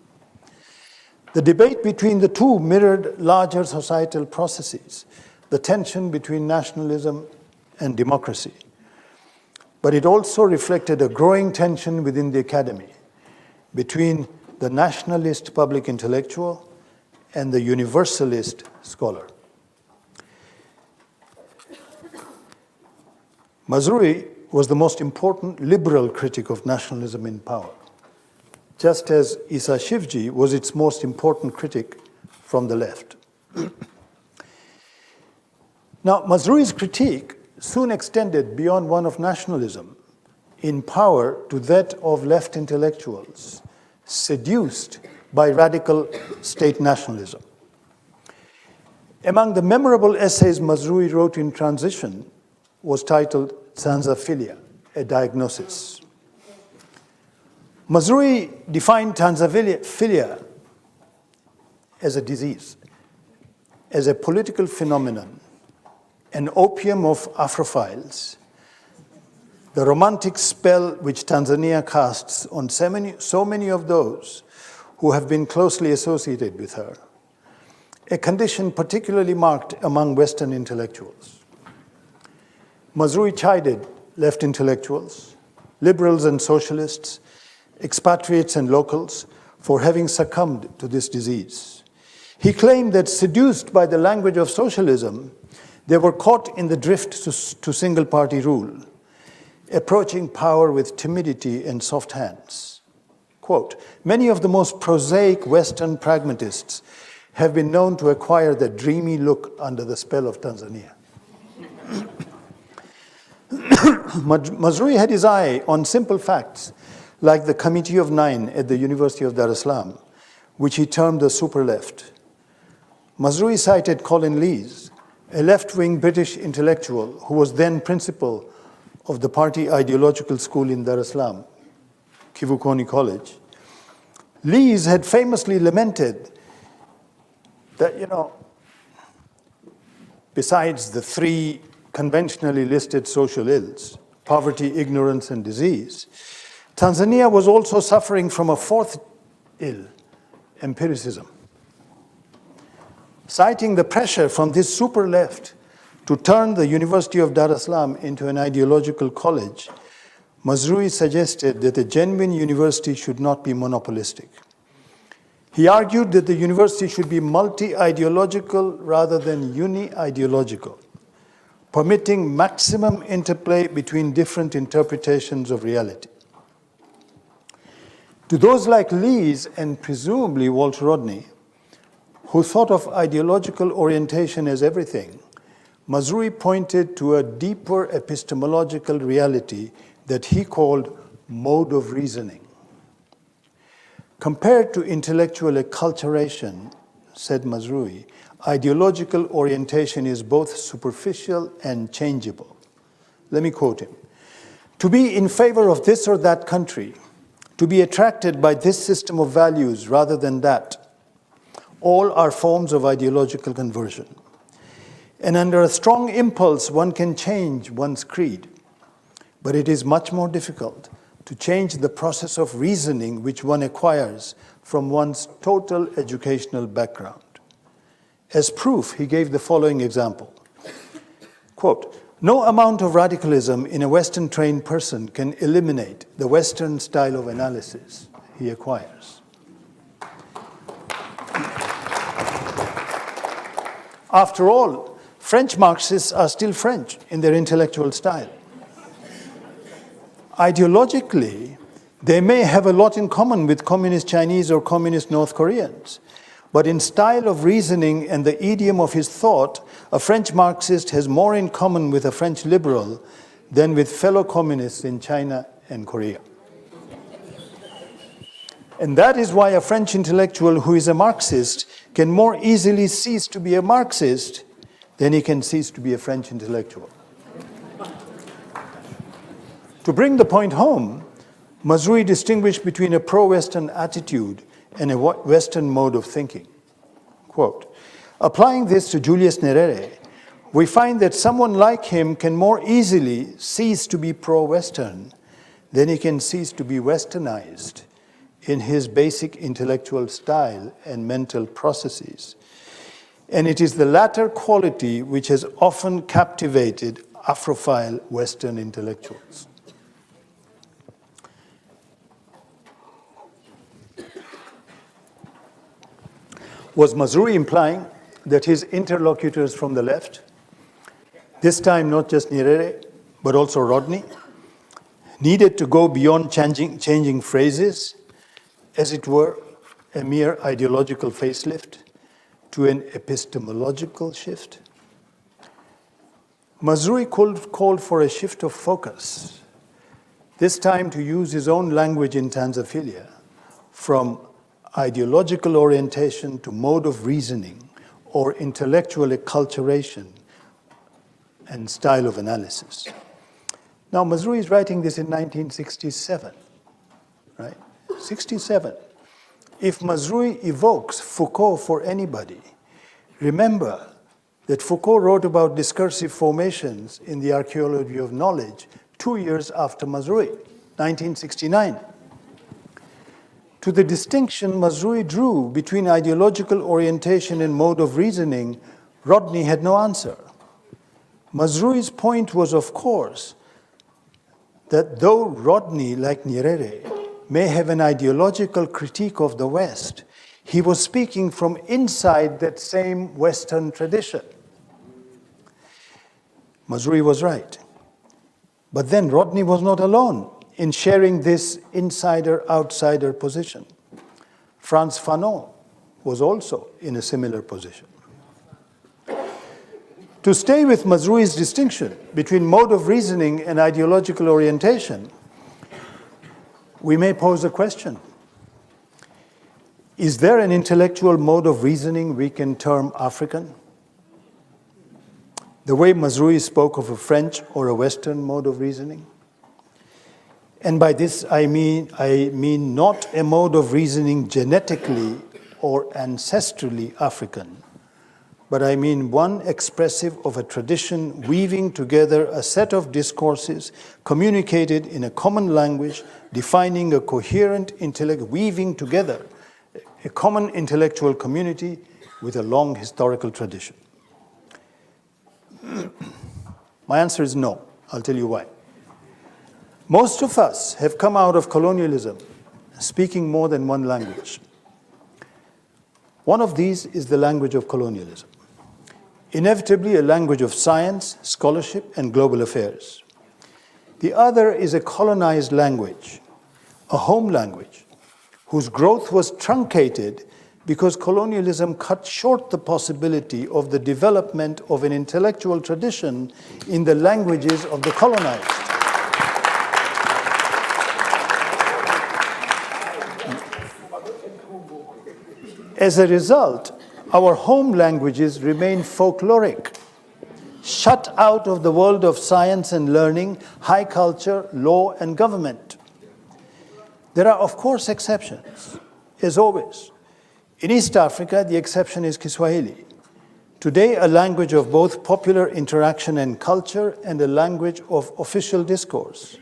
The debate between the 2 mirrored larger societal processes, the tension between nationalism and democracy. But it also reflected a growing tension within the academy between the nationalist public intellectual and the universalist scholar. Mazrui was the most important liberal critic of nationalism in power. just as Isa Shivji was its most important critic from the left. Now, Mazrui's critique soon extended beyond one of nationalism in power to that of left intellectuals seduced by radical state nationalism. Among the memorable essays Mazrui wrote in transition was titled Tanzaphilia, a Diagnosis. Mazrui defined Tanzaphilia as a disease, as a political phenomenon, an opium of Afrophiles, the romantic spell which Tanzania casts on so many of those who have been closely associated with her, a condition particularly marked among Western intellectuals. Mazrui chided left intellectuals, liberals and socialists, expatriates and locals for having succumbed to this disease. He claimed that seduced by the language of socialism, they were caught in the drift to single-party rule, approaching power with timidity and soft hands. Quote, many of the most prosaic Western pragmatists have been known to acquire the dreamy look under the spell of Tanzania. Mazrui had his eye on simple facts like the Committee of Nine at the University of Dar es Salaam, which he termed the super left. Mazrui cited Colin Lees, a left-wing British intellectual who was then principal of the party ideological school in Dar es Salaam, Kivukoni College. Lees had famously lamented that, besides the three conventionally listed social ills, poverty, ignorance, and disease, Tanzania was also suffering from a fourth ill, empiricism. Citing the pressure from this super left to turn the University of Dar es Salaam into an ideological college, Mazrui suggested that a genuine university should not be monopolistic. He argued that the university should be multi-ideological rather than uni-ideological, permitting maximum interplay between different interpretations of reality. To those like Lees and presumably Walter Rodney, who thought of ideological orientation as everything, Mazrui pointed to a deeper epistemological reality that he called mode of reasoning. Compared to intellectual acculturation, said Mazrui, ideological orientation is both superficial and changeable. Let me quote him. To be in favor of this or that country, to be attracted by this system of values rather than that, all are forms of ideological conversion. And under a strong impulse, one can change one's creed. But it is much more difficult to change the process of reasoning which one acquires from one's total educational background. As proof, he gave the following example. Quote, no amount of radicalism in a Western-trained person can eliminate the Western style of analysis he acquires. After all, French Marxists are still French in their intellectual style. Ideologically, they may have a lot in common with communist Chinese or communist North Koreans, but in style of reasoning and the idiom of his thought, a French Marxist has more in common with a French liberal than with fellow communists in China and Korea. And that is why a French intellectual who is a Marxist can more easily cease to be a Marxist than he can cease to be a French intellectual. To bring the point home, Mazrui distinguished between a pro-Western attitude and a Western mode of thinking. Quote, applying this to Julius Nyerere, we find that someone like him can more easily cease to be pro-Western than he can cease to be Westernized in his basic intellectual style and mental processes. And it is the latter quality which has often captivated Afrophile Western intellectuals. Was Mazrui implying that his interlocutors from the left, this time not just Nyerere, but also Rodney, needed to go beyond changing phrases as it were, a mere ideological facelift to an epistemological shift? Mazrui called for a shift of focus, this time to use his own language in Tanzaphilia, from ideological orientation to mode of reasoning or intellectual acculturation and style of analysis. Now, Mazrui is writing this in 1967, right? 67. If Mazrui evokes Foucault for anybody, remember that Foucault wrote about discursive formations in the Archaeology of Knowledge 2 years after Mazrui, 1969. To the distinction Mazrui drew between ideological orientation and mode of reasoning, Rodney had no answer. Mazrui's point was, of course, that though Rodney, like Nyerere, may have an ideological critique of the West, he was speaking from inside that same Western tradition. Mazrui was right. But then Rodney was not alone in sharing this insider-outsider position. Frantz Fanon was also in a similar position. To stay with Mazrui's distinction between mode of reasoning and ideological orientation, we may pose a question. Is there an intellectual mode of reasoning we can term African? The way Mazrui spoke of a French or a Western mode of reasoning? And by this I mean not a mode of reasoning genetically or ancestrally African, but I mean one expressive of a tradition weaving together a set of discourses communicated in a common language, defining a coherent intellect, weaving together a common intellectual community with a long historical tradition. My answer is no. I'll tell you why. Most of us have come out of colonialism speaking more than one language. One of these is the language of colonialism, inevitably a language of science, scholarship, and global affairs. The other is a colonized language, a home language, whose growth was truncated because colonialism cut short the possibility of the development of an intellectual tradition in the languages of the colonized. As a result, our home languages remain folkloric, shut out of the world of science and learning, high culture, law, and government. There are, of course, exceptions, as always. In East Africa, the exception is Kiswahili, today a language of both popular interaction and culture and a language of official discourse.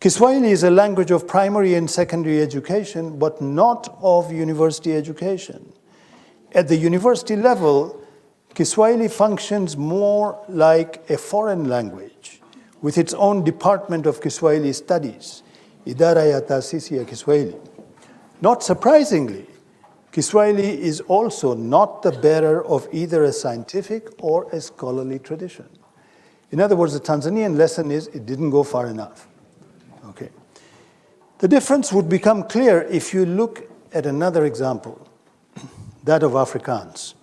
Kiswahili is a language of primary and secondary education, but not of university education. At the university level, Kiswahili functions more like a foreign language, with its own department of Kiswahili studies, Idara ya Taasisi ya Kiswahili. Not surprisingly, Kiswahili is also not the bearer of either a scientific or a scholarly tradition. In other words, the Tanzanian lesson is it didn't go far enough. Okay. The difference would become clear if you look at another example, that of Afrikaans.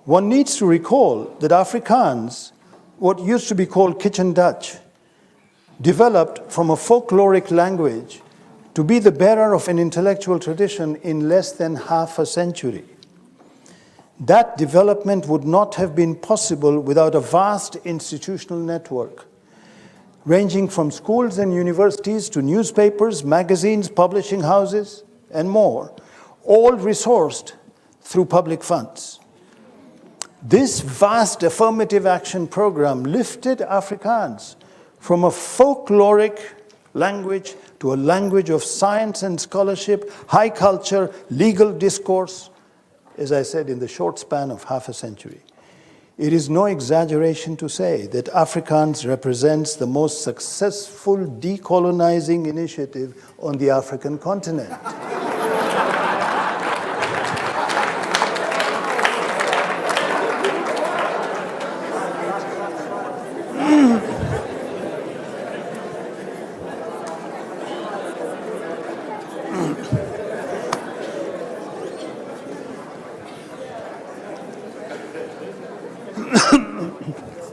One needs to recall that Afrikaans, what used to be called Kitchen Dutch, developed from a folkloric language to be the bearer of an intellectual tradition in less than half a century. That development would not have been possible without a vast institutional network, ranging from schools and universities to newspapers, magazines, publishing houses, and more, all resourced through public funds. This vast affirmative action program lifted Afrikaans from a folkloric language to a language of science and scholarship, high culture, legal discourse, as I said, in the short span of half a century. It is no exaggeration to say that Afrikaans represents the most successful decolonizing initiative on the African continent.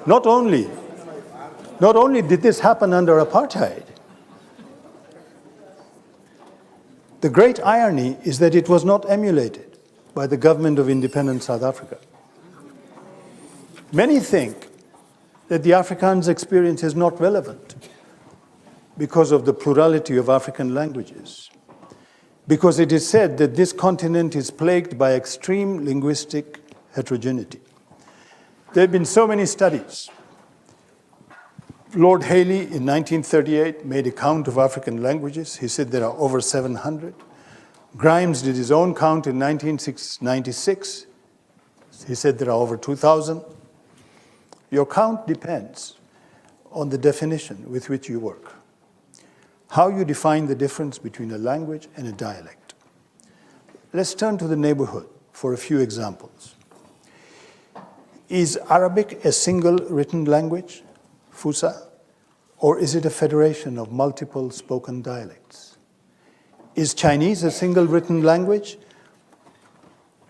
Not only did this happen under apartheid, the great irony is that it was not emulated by the government of independent South Africa. Many think that the Afrikaans experience is not relevant because of the plurality of African languages, because it is said that this continent is plagued by extreme linguistic heterogeneity. There have been so many studies. Lord Haley in 1938 made a count of African languages. He said there are over 700. Grimes did his own count in 1996. He said there are over 2,000. Your count depends on the definition with which you work, how you define the difference between a language and a dialect. Let's turn to the neighborhood for a few examples. Is Arabic a single written language, Fusa, or is it a federation of multiple spoken dialects? Is Chinese a single written language,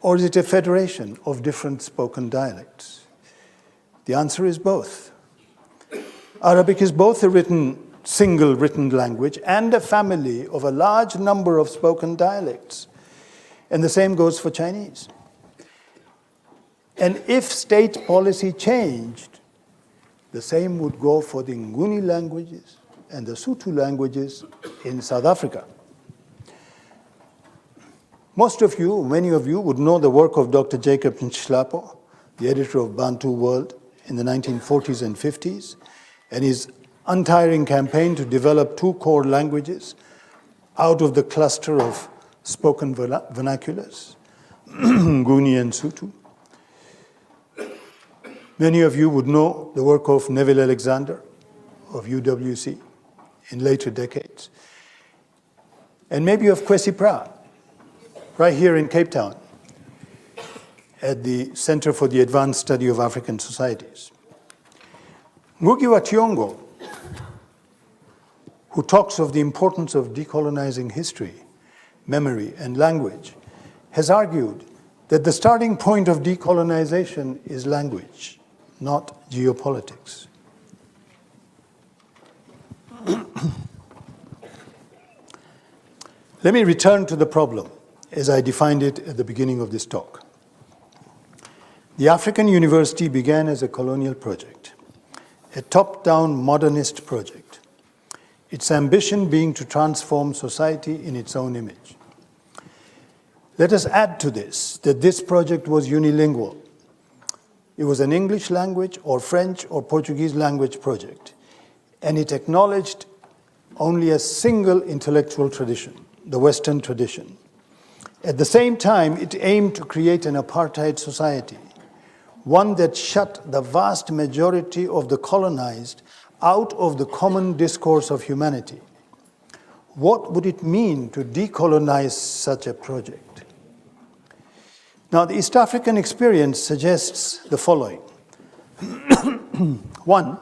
or is it a federation of different spoken dialects? The answer is both. Arabic is both a single written language and a family of a large number of spoken dialects. And the same goes for Chinese. And if state policy changed, the same would go for the Nguni languages and the Sotho languages in South Africa. Most of you, many of you, would know the work of Dr. Jacob Nhlapo, the editor of Bantu World in the 1940s and 50s, and his untiring campaign to develop two core languages out of the cluster of spoken vernaculars, Nguni and Sotho. Many of you would know the work of Neville Alexander of UWC in later decades, and maybe of Kwesi Pra, right here in Cape Town, at the Center for the Advanced Study of African Societies. Ngugi wa Thiong'o, who talks of the importance of decolonizing history, memory, and language, has argued that the starting point of decolonization is language, not geopolitics. Let me return to the problem as I defined it at the beginning of this talk. The African University began as a colonial project, a top-down modernist project, its ambition being to transform society in its own image. Let us add to this that this project was unilingual. It was an English language or French or Portuguese language project, and it acknowledged only a single intellectual tradition, the Western tradition. At the same time, it aimed to create an apartheid society, one that shut the vast majority of the colonized out of the common discourse of humanity. What would it mean to decolonize such a project? Now, the East African experience suggests the following. One,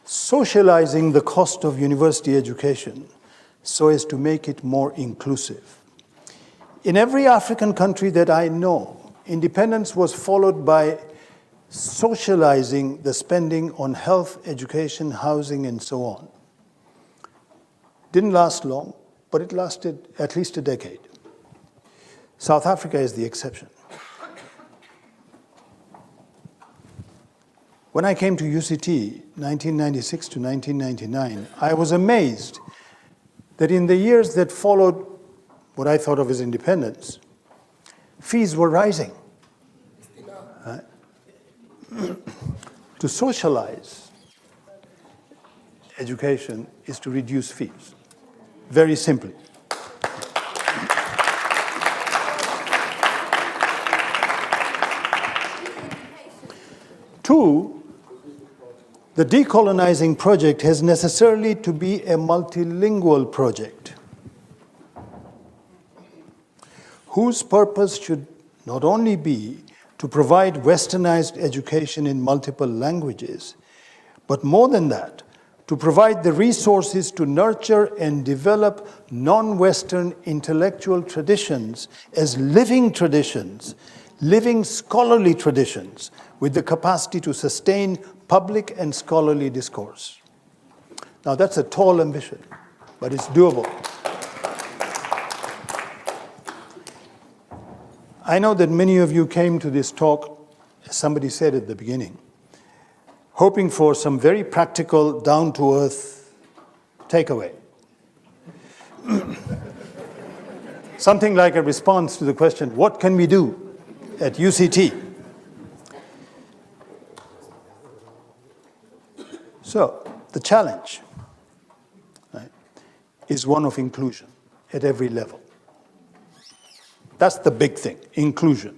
socializing the cost of university education so as to make it more inclusive. In every African country that I know, independence was followed by socializing the spending on health, education, housing, and so on. Didn't last long, but it lasted at least a decade. South Africa is the exception. When I came to UCT, 1996 to 1999, I was amazed that in the years that followed what I thought of as independence, fees were rising. To socialize education is to reduce fees, very simply. Two, the decolonizing project has necessarily to be a multilingual project, whose purpose should not only be to provide westernized education in multiple languages, but more than that, to provide the resources to nurture and develop non-Western intellectual traditions as living traditions living scholarly traditions with the capacity to sustain public and scholarly discourse. Now, that's a tall ambition, but it's doable. I know that many of you came to this talk, as somebody said at the beginning, hoping for some very practical, down-to-earth takeaway. Something like a response to the question, what can we do at UCT? So, the challenge, right, is one of inclusion at every level. That's the big thing, inclusion.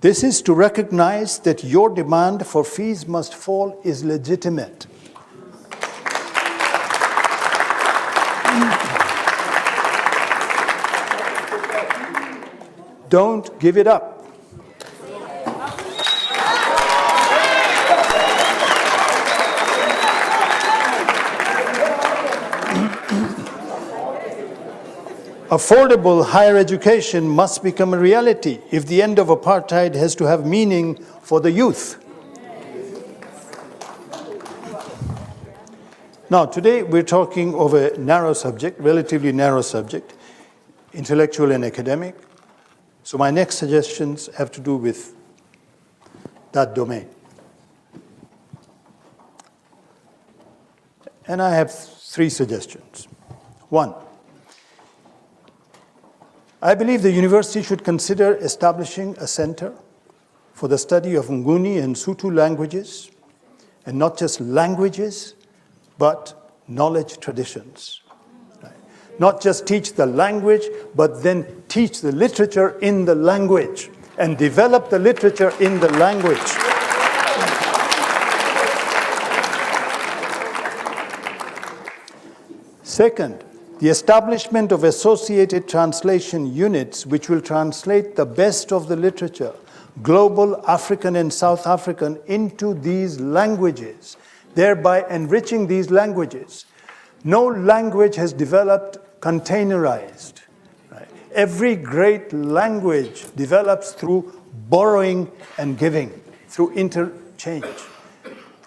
This is to recognize that your demand for fees must fall is legitimate. Don't give it up. Affordable higher education must become a reality if the end of apartheid has to have meaning for the youth. Now, today we're talking of a narrow subject, relatively narrow subject, intellectual and academic. So my next suggestions have to do with that domain. And I have 3 suggestions. 1, I believe the university should consider establishing a center for the study of Nguni and Sutu languages, and not just languages, but knowledge traditions. Right? Not just teach the language, but then teach the literature in the language, and develop the literature in the language. Second, the establishment of associated translation units which will translate the best of the literature, global, African, and South African, into these languages, thereby enriching these languages. No language has developed containerized. Right? Every great language develops through borrowing and giving, through interchange.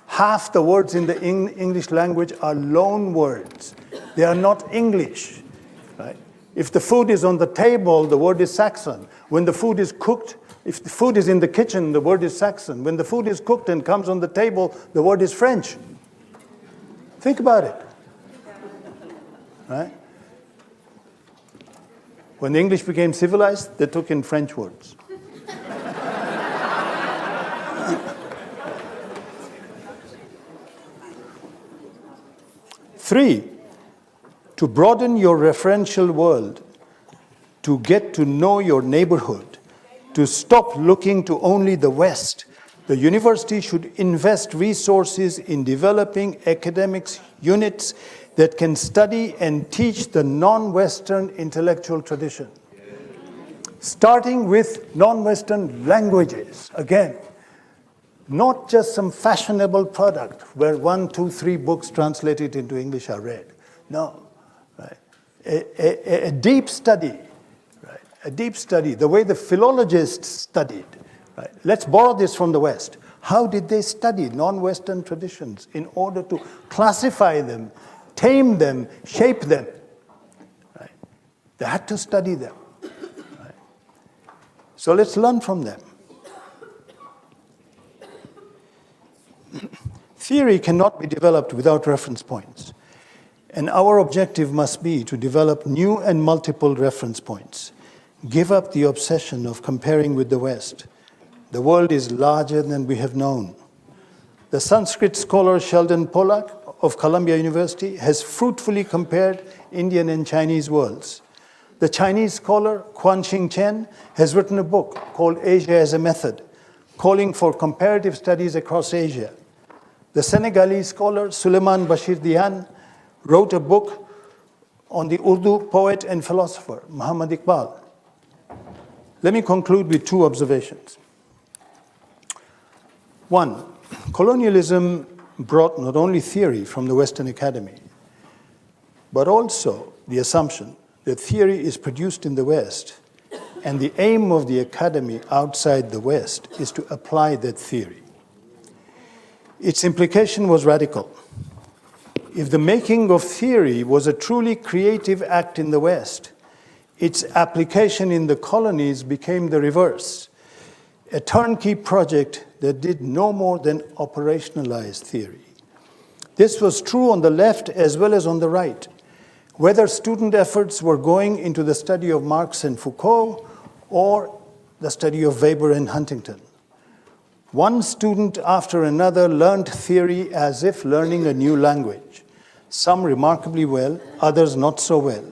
Half the words in the English language are loan words. They are not English. Right? If the food is on the table, the word is Saxon. When the food is cooked, if the food is in the kitchen, the word is Saxon. When the food is cooked and comes on the table, the word is French. Think about it. Right? When the English became civilized, they took in French words. Three, to broaden your referential world, to get to know your neighborhood, to stop looking to only the West, the university should invest resources in developing academics units that can study and teach the non-Western intellectual tradition. Starting with non-Western languages, again, not just some fashionable product where 1, 2, 3 books translated into English are read. No. Right? A deep study, right? A deep study, the way the philologists studied. Right? Let's borrow this from the West. How did they study non-Western traditions in order to classify them, tame them, shape them? Right? They had to study them. Right? So let's learn from them. Theory cannot be developed without reference points. And our objective must be to develop new and multiple reference points. Give up the obsession of comparing with the West. The world is larger than we have known. The Sanskrit scholar Sheldon Pollack of Columbia University has fruitfully compared Indian and Chinese worlds. The Chinese scholar Quan-Ching Chen has written a book called Asia as a Method, calling for comparative studies across Asia. The Senegalese scholar Suleiman Bashir Dian wrote a book on the Urdu poet and philosopher Muhammad Iqbal. Let me conclude with 2 observations. 1, colonialism brought not only theory from the Western academy, but also the assumption that theory is produced in the West And the aim of the academy outside the West is to apply that theory. Its implication was radical. If the making of theory was a truly creative act in the West, its application in the colonies became the reverse, a turnkey project that did no more than operationalize theory. This was true on the left as well as on the right. Whether student efforts were going into the study of Marx and Foucault or the study of Weber and Huntington. One student after another learned theory as if learning a new language, some remarkably well, others not so well.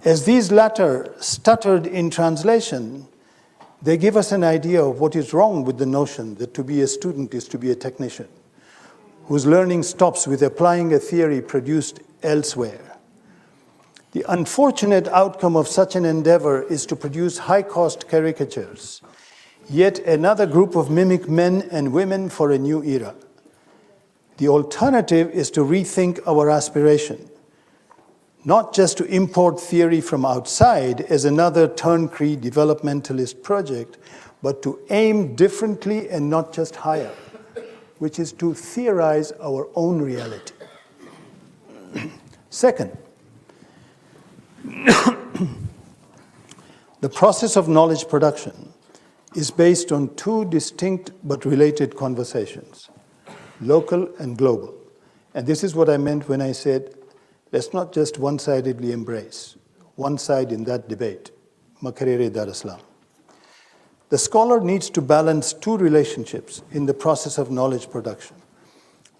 As these latter stuttered in translation, they give us an idea of what is wrong with the notion that to be a student is to be a technician, whose learning stops with applying a theory produced elsewhere. The unfortunate outcome of such an endeavor is to produce high-cost caricatures, yet another group of mimic men and women for a new era. The alternative is to rethink our aspiration, not just to import theory from outside as another turnkey developmentalist project, but to aim differently and not just higher, which is to theorize our own reality. Second, the process of knowledge production is based on two distinct but related conversations, local and global. And this is what I meant when I said, let's not just one-sidedly embrace one side in that debate, Makerere Dar es Salaam. The scholar needs to balance two relationships in the process of knowledge production.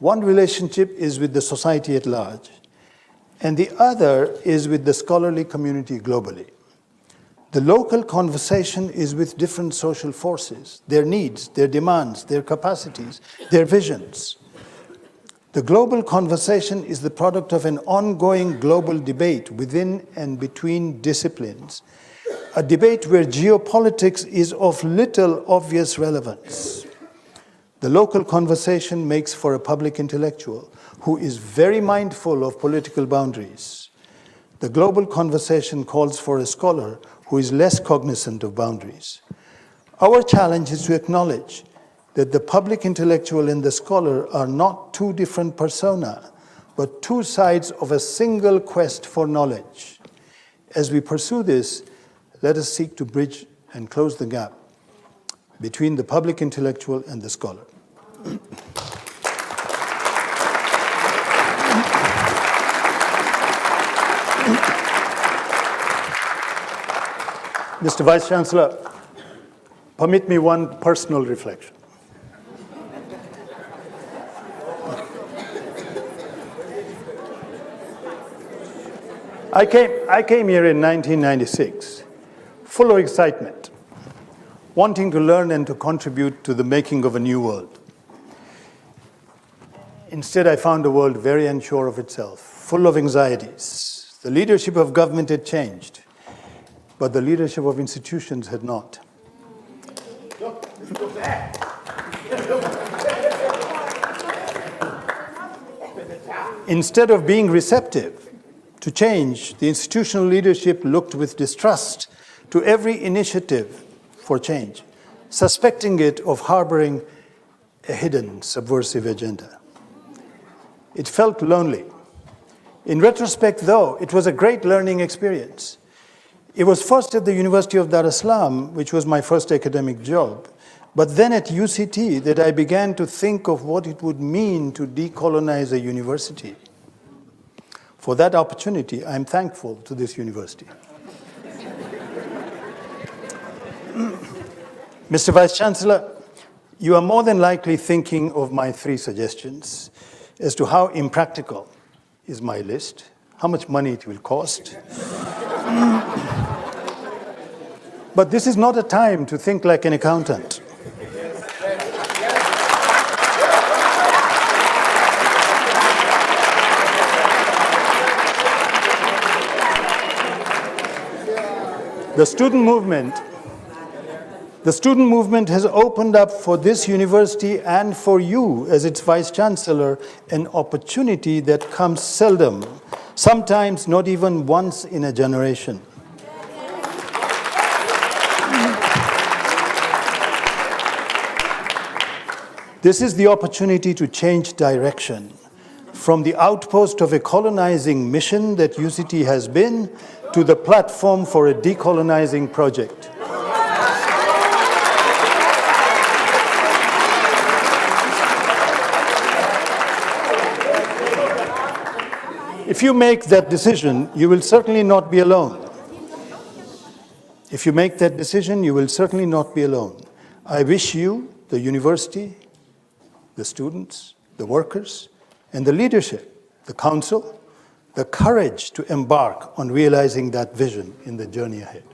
One relationship is with the society at large, and the other is with the scholarly community globally. The local conversation is with different social forces, their needs, their demands, their capacities, their visions. The global conversation is the product of an ongoing global debate within and between disciplines, a debate where geopolitics is of little obvious relevance. The local conversation makes for a public intellectual who is very mindful of political boundaries. The global conversation calls for a scholar who is less cognizant of boundaries. Our challenge is to acknowledge that the public intellectual and the scholar are not two different persona, but two sides of a single quest for knowledge. As we pursue this, let us seek to bridge and close the gap between the public intellectual and the scholar. Mr. Vice-Chancellor, permit me one personal reflection. I came here in 1996, full of excitement, wanting to learn and to contribute to the making of a new world. Instead, I found a world very unsure of itself, full of anxieties. The leadership of government had changed, but the leadership of institutions had not. Instead of being receptive to change, the institutional leadership looked with distrust to every initiative for change, suspecting it of harboring a hidden subversive agenda. It felt lonely. In retrospect, though, it was a great learning experience. It was first at the University of Dar es Salaam, which was my first academic job, but then at UCT that I began to think of what it would mean to decolonize a university. For that opportunity, I'm thankful to this university. Mr. Vice-Chancellor, you are more than likely thinking of my three suggestions as to how impractical is my list, how much money it will cost. But this is not a time to think like an accountant. The student movement has opened up for this university and for you as its Vice-Chancellor an opportunity that comes seldom, sometimes not even once in a generation. This is the opportunity to change direction from the outpost of a colonizing mission that UCT has been to the platform for a decolonizing project. If you make that decision, you will certainly not be alone. If you make that decision, you will certainly not be alone. I wish you, the university, the students, the workers, and the leadership, the council, the courage to embark on realizing that vision in the journey ahead.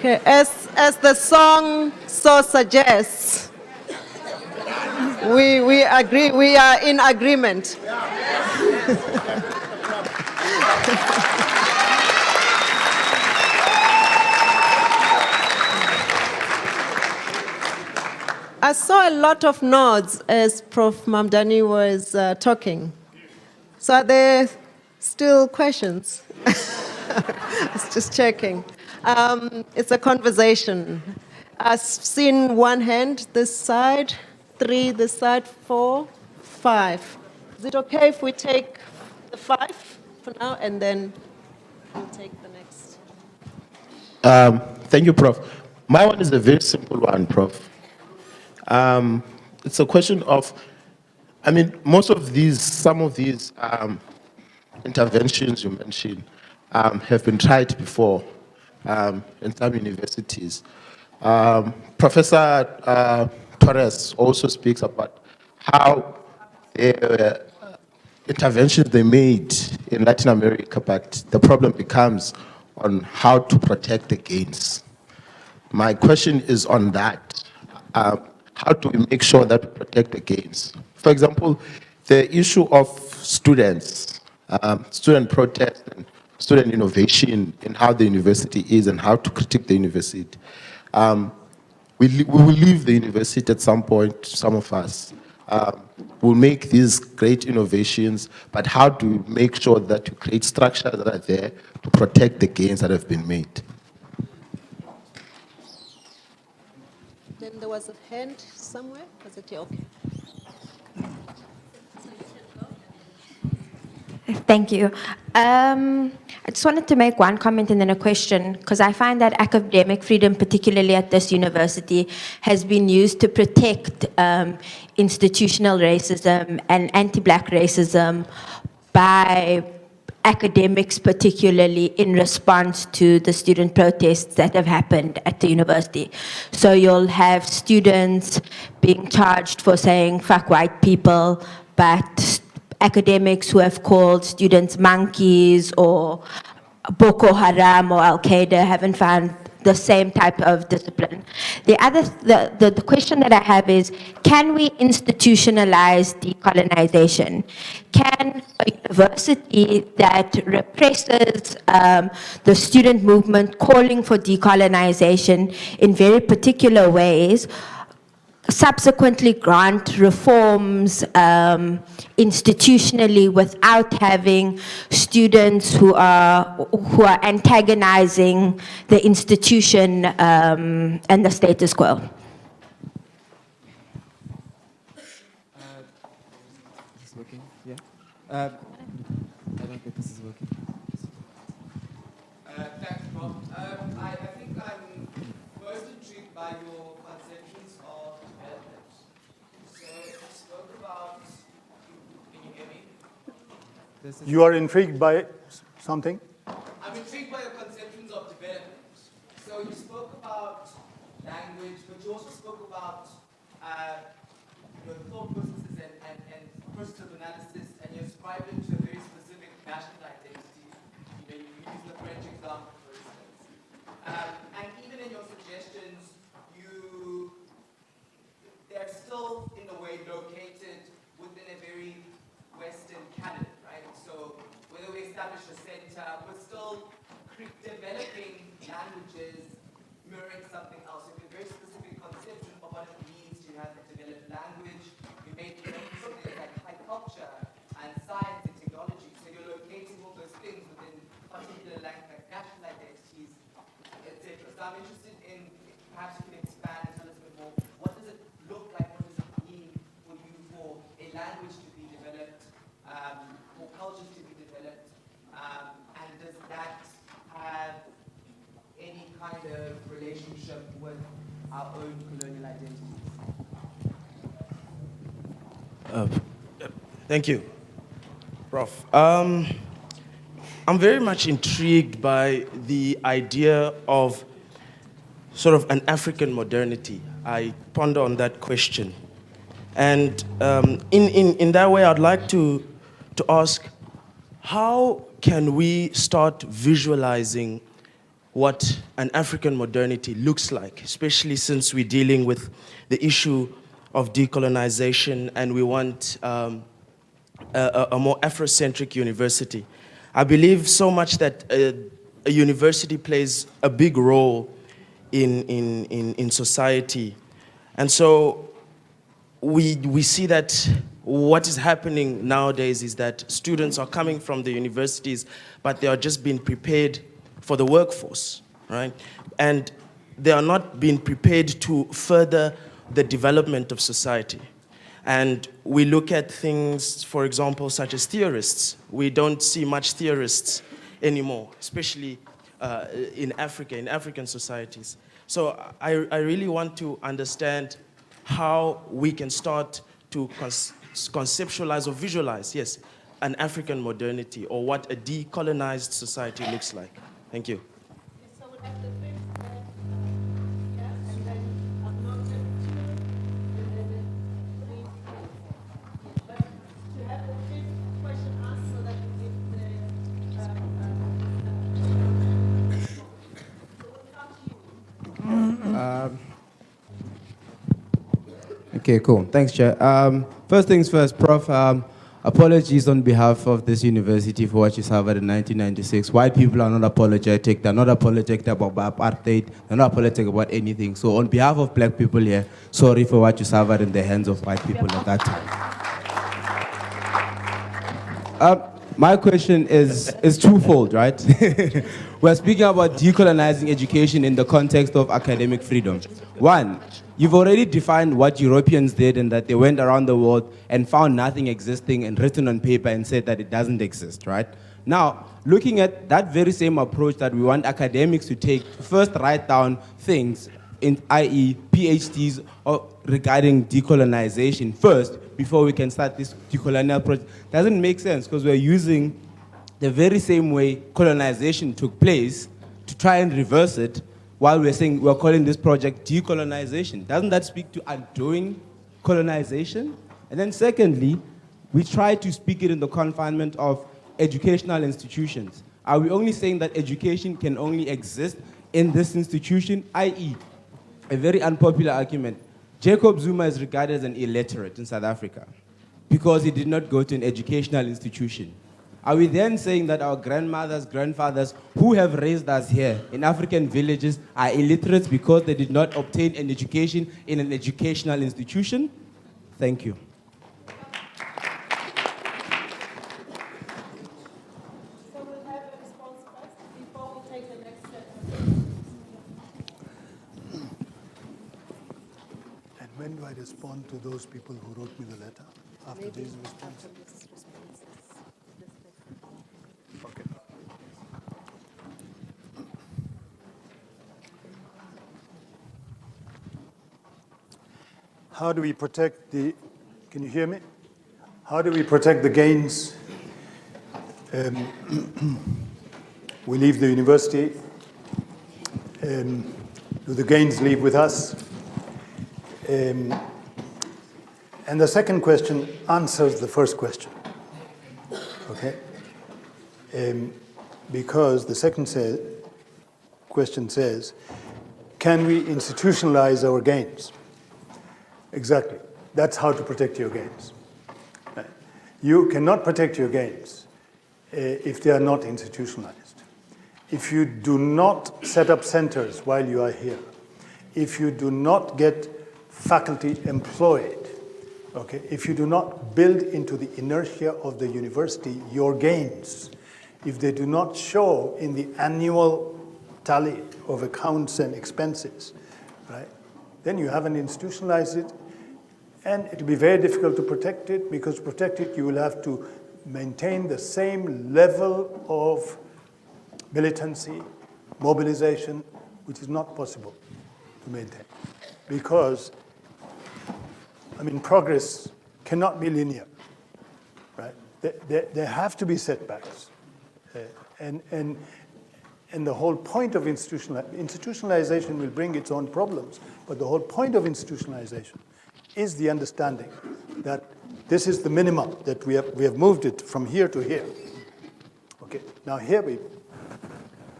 Okay, as the song so suggests, we agree, we are in agreement. I saw a lot of nods as Prof. Mamdani was talking. So are there still questions? I was just checking. It's a conversation. I've seen one hand this side, 3 this side, 4, 5. Is it okay if we take the 5 for now and then we'll take the next? Thank you, Prof. My one is a very simple one, Prof. It's a question of, I mean, some of these interventions you mentioned have been tried before in some universities. Professor Torres also speaks about how interventions they made in Latin America, but the problem becomes on how to protect the gains. My question is on that. How do we make sure that we protect the gains? For example, the issue of students, student protest and student innovation in how the university is and how to critique the university. We will leave the university at some point, some of us. We'll make these great innovations, but how do we make sure that we create structures that are there to protect the gains that have been made? Then there was a hand somewhere. Was it here? Okay. Thank you. I just wanted to make one comment and then a question, because I find that academic freedom, particularly at this university, has been used to protect institutional racism and anti-Black racism by academics, particularly in response to the student protests that have happened at the university. So you'll have students being charged for saying "fuck white people," but academics who have called students monkeys or Boko Haram or Al-Qaeda haven't found the same type of discipline. The question that I have is, can we institutionalize decolonization? Can a university that represses the student movement calling for decolonization in very particular ways subsequently grant reforms institutionally without having students who are antagonizing the institution and the status quo? Is this working? Yeah. I don't think this is working. Thanks, Prof. I think I'm most intrigued by your conceptions of development. So you spoke about, can you hear me? You are intrigued by something? I'm intrigued language to be developed, for cultures to be developed, and does that have any kind of relationship with our own colonial identities? Thank you, Prof. I'm very much intrigued by the idea of sort of an African modernity. I ponder on that question. And in that way, I'd like to ask, how can we start visualizing what an African modernity looks like, especially since we're dealing with the issue of decolonization and we want a more Afrocentric university? I believe so much that a university plays a big role in society. And so we see that what is happening nowadays is that students are coming from the universities, but they are just being prepared for the workforce, right? And they are not being prepared to further the development of society. And we look at things, for example, such as theorists. We don't see much theorists anymore, especially in Africa, in African societies. So I really want to understand how we can start to conceptualize or visualize, yes, an African modernity, or what a decolonized society looks like. Thank you. So we'll have the fifth, and then acknowledgement 2, and then 3. But to have the fifth question asked so that we give the, so we'll come to you. Okay, cool. Thanks, Chair. First things first, Prof. Apologies on behalf of this university for what you suffered in 1996. White people are not apologetic. They're not apologetic about apartheid. They're not apologetic about anything. So on behalf of black people here, sorry for what you suffered in the hands of white people at that time. My question is twofold, right? We're speaking about decolonizing education in the context of academic freedom. One, you've already defined what Europeans did and that they went around the world and found nothing existing and written on paper and said that it doesn't exist, right? Now, looking at that very same approach that we want academics to take, to first write down things, i.e. PhDs regarding decolonization first, before we can start this decolonial project, doesn't make sense because we're using the very same way colonization took place to try and reverse it, while we're calling this project decolonization. Doesn't that speak to undoing colonization? And then secondly, we try to speak it in the confinement of educational institutions. Are we only saying that education can only exist in this institution, i.e., a very unpopular argument? Jacob Zuma is regarded as an illiterate in South Africa because he did not go to an educational institution. Are we then saying that our grandmothers, grandfathers, who have raised us here in African villages are illiterates because they did not obtain an education in an educational institution? Thank you. So we'll have a response first before we take the next step. And when do I respond to those people who wrote me the letter? After these responses? Okay. How do we protect the, can you hear me? How do we protect the gains? We leave the university. Do the gains leave with us? And the second question answers the first question, okay? Because the second question says, can we institutionalize our gains? Exactly. That's how to protect your gains. You cannot protect your gains if they are not institutionalized. If you do not set up centers while you are here, if you do not get faculty employed, okay, if you do not build into the inertia of the university your gains, if they do not show in the annual tally of accounts and expenses, right, then you haven't institutionalized it, And it will be very difficult to protect it, because to protect it, you will have to maintain the same level of militancy, mobilization, which is not possible to maintain. Because, I mean, progress cannot be linear, right? There have to be setbacks. And the whole point of institutionalization will bring its own problems, but the whole point of institutionalization is the understanding that this is the minimum, that we have moved it from here to here. Okay, now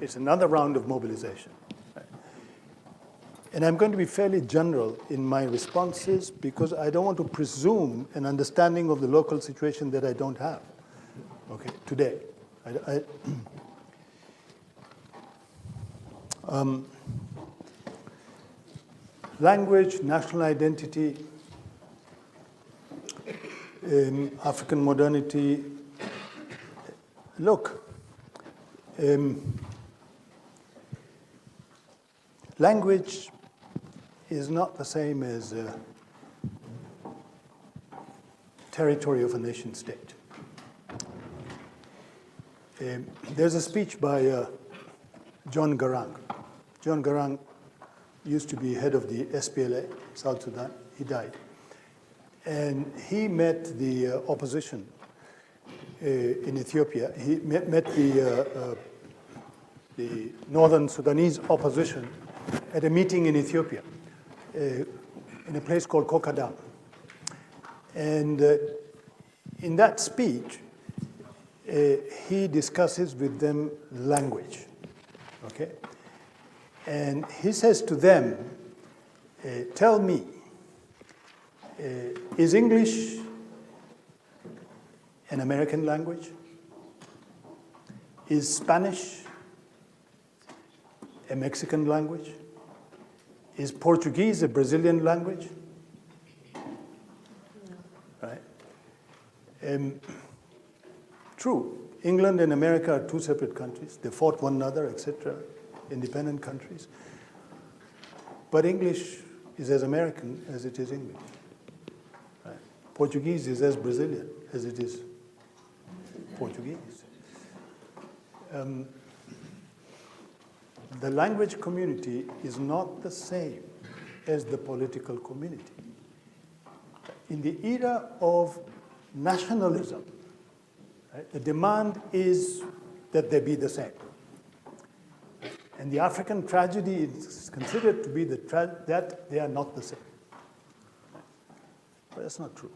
it's another round of mobilization. Right? And I'm going to be fairly general in my responses, because I don't want to presume an understanding of the local situation that I don't have, okay, today. Language, national identity, African modernity. Look, language is not the same as territory of a nation state. There's a speech by John Garang. John Garang used to be head of the SPLA, South Sudan. He died. And he met the opposition in Ethiopia. He met the northern Sudanese opposition at a meeting in Ethiopia, in a place called Kokadam. And in that speech, he discusses with them language, okay? And he says to them, tell me, is English an American language? Is Spanish a Mexican language? Is Portuguese a Brazilian language? Right? True, England and America are two separate countries. They fought one another, etc., independent countries. But English is as American as it is English. Right? Portuguese is as Brazilian as it is Portuguese. The language community is not the same as the political community. In the era of nationalism, right, the demand is that they be the same. And the African tragedy is considered to be that they are not the same. But that's not true.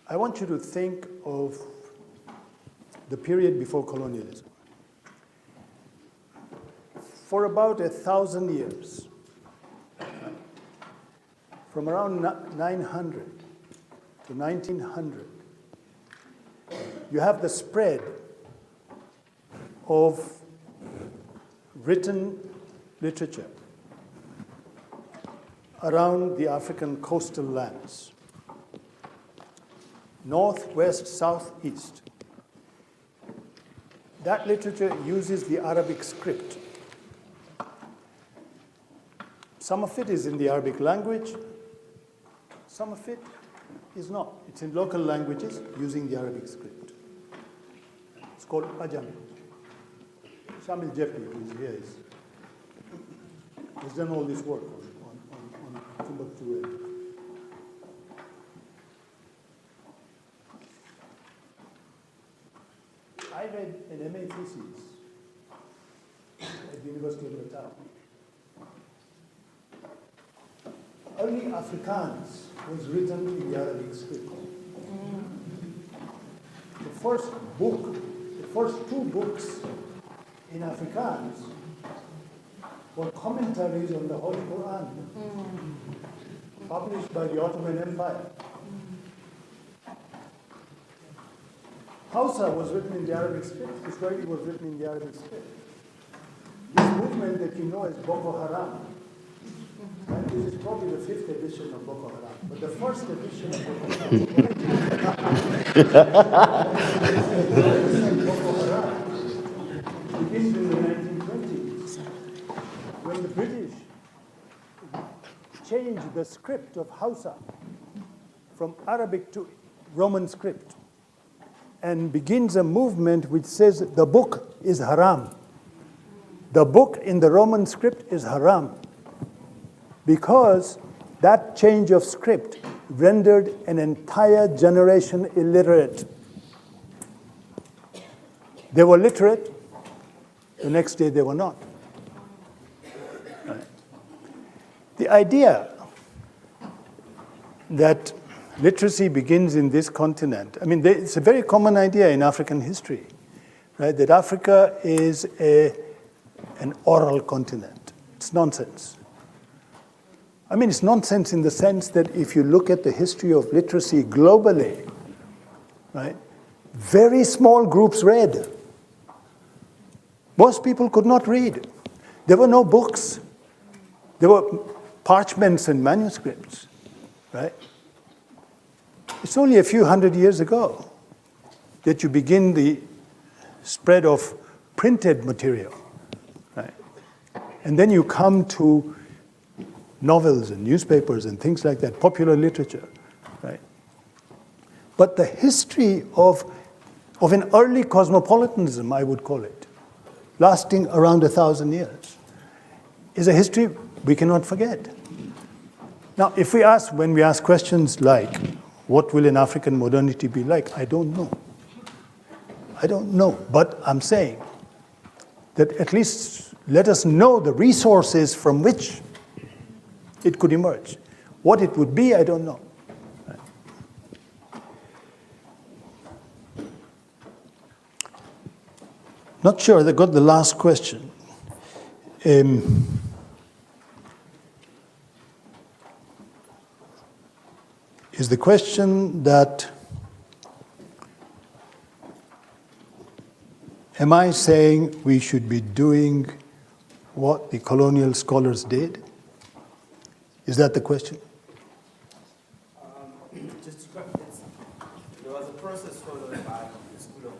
I want you to think of the period before colonialism. For about 1,000 years, from around 900 to 1900, you have the spread of written literature around the African coastal lands, north, west, south, east. That literature uses the Arabic script. Some of it is in the Arabic language, some of it is not. It's in local languages using the Arabic script. It's called Ajami. Shamil Jepi, who is here, has done all this work on Timbuktu. I read an MA thesis at the University of Ottawa. Only Afrikaans was written in the Arabic script. The first book, the first two books in Afrikaans were commentaries on the Holy Quran, published by the Ottoman Empire. Hausa was written in the Arabic script. Kiswahili was written in the Arabic script. This movement that you know as Boko Haram, and this is probably the 5th edition of Boko Haram, but the first edition of Boko Haram, begins in the 1920s, when the British changed the script of Hausa from Arabic to Roman script and begins a movement which says the book is haram. The book in the Roman script is haram because that change of script rendered an entire generation illiterate. They were literate, the next day they were not. Right. The idea that literacy begins in this continent, I mean, it's a very common idea in African history, right? That Africa is an oral continent. It's nonsense. I mean, it's nonsense in the sense that if you look at the history of literacy globally, right, very small groups read. Most people could not read. There were no books. There were parchments and manuscripts, right? It's only a few hundred years ago that you begin the spread of printed material, right? And then you come to novels and newspapers and things like that, popular literature, right? But the history of an early cosmopolitanism, I would call it, lasting around 1,000 years, is a history we cannot forget. Now, when we ask questions like, what will an African modernity be like? I don't know. I don't know, but I'm saying that at least let us know the resources from which it could emerge. What it would be, I don't know. Not sure, I got the last question. Is the question that, am I saying we should be doing what the colonial scholars did? Is that the question? There was a process followed by the school of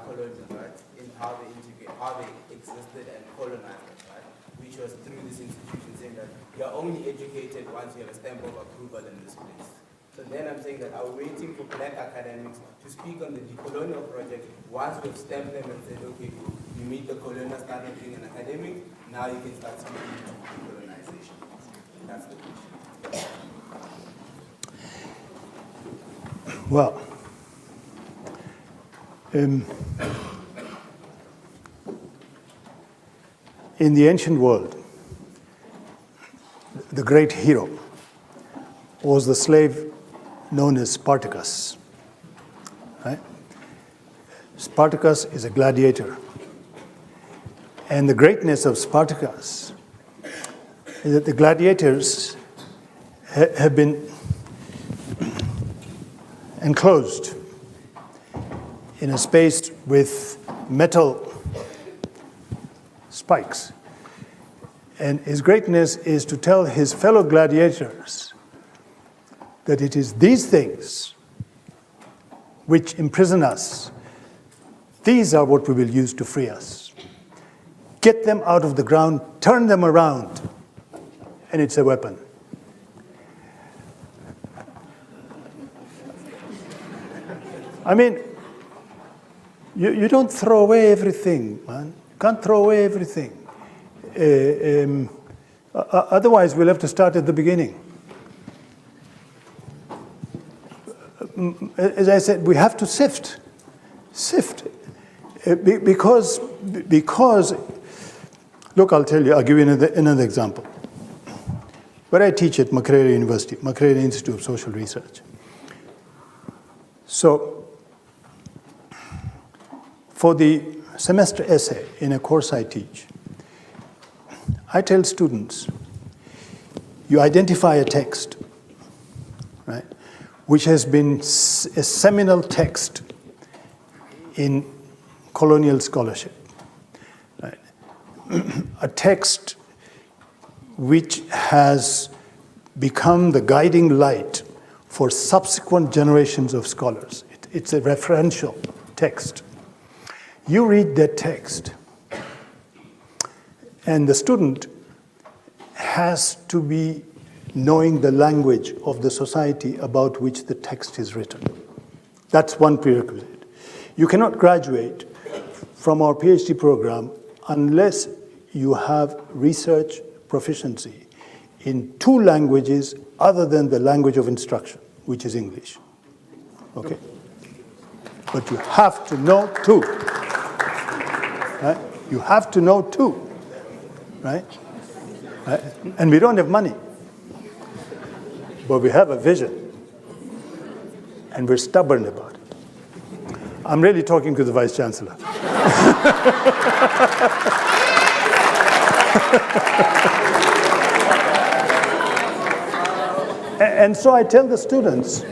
colonialism, right, in how they existed and colonized it, right, which was through this institution saying that you are only educated once you have a stamp of approval in this place. So then I'm saying that I'm waiting for black academics to speak on the decolonial project once we've stamped them and said, okay, you meet the colonial standard being an academic, now you can start speaking to decolonization. That's the question. Well, in the ancient world, the great hero was the slave known as Spartacus. Right? Spartacus is a gladiator. And the greatness of Spartacus is that the gladiators have been enclosed in a space with metal spikes. And his greatness is to tell his fellow gladiators that it is these things which imprison us. These are what we will use to free us. Get them out of the ground, turn them around, and it's a weapon. I mean, you don't throw away everything, man. You can't throw away everything. Otherwise, we'll have to start at the beginning. As I said, we have to sift, because look, I'll tell you, I'll give you another example. Where I teach at Makerere University, Makerere Institute of Social Research. So, for the semester essay in a course I teach, I tell students, you identify a text, right, which has been a seminal text in colonial scholarship, right? A text which has become the guiding light for subsequent generations of scholars. It's a referential text. You read that text, and the student has to be knowing the language of the society about which the text is written. That's one prerequisite. You cannot graduate from our PhD program unless you have research proficiency in 2 languages other than the language of instruction, which is English. Okay? But you have to know 2. Right? You have to know 2. Right? Right? And we don't have money. But we have a vision. And we're stubborn about it. I'm really talking to the Vice Chancellor. And so I tell the students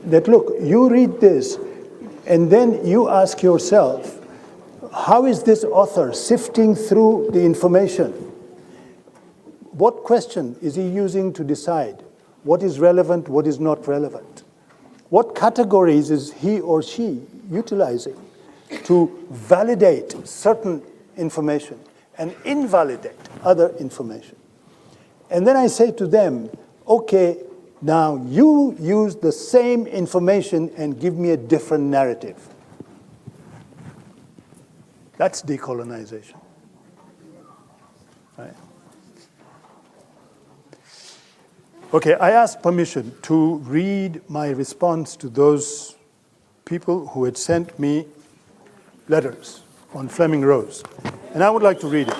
that, look, you read this, and then you ask yourself, how is this author sifting through the information? What question is he using to decide what is relevant, what is not relevant? What categories is he or she utilizing to validate certain information and invalidate other information? And then I say to them, okay, now you use the same information and give me a different narrative. That's decolonization. Right? Okay, I asked permission to read my response to those people who had sent me letters on Fleming Rose. And I would like to read it.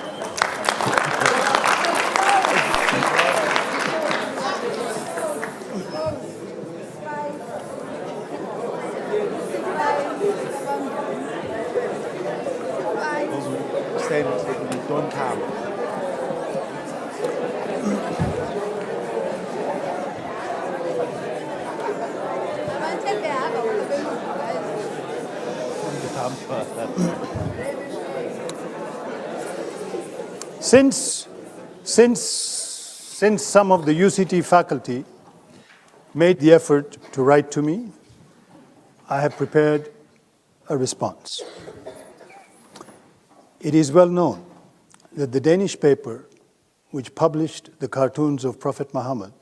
Don't come. Since some of the UCT faculty made the effort to write to me, I have prepared a response. It is well known that the Danish paper, which published the cartoons of Prophet Muhammad,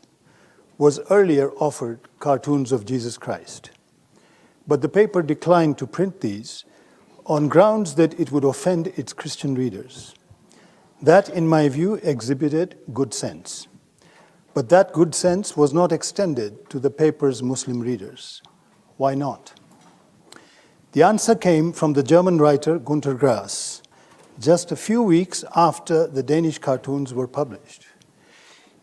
was earlier offered cartoons of Jesus Christ. But the paper declined to print these on grounds that it would offend its Christian readers. That, in my view, exhibited good sense. But that good sense was not extended to the paper's Muslim readers. Why not? The answer came from the German writer Günter Grass, just a few weeks after the Danish cartoons were published.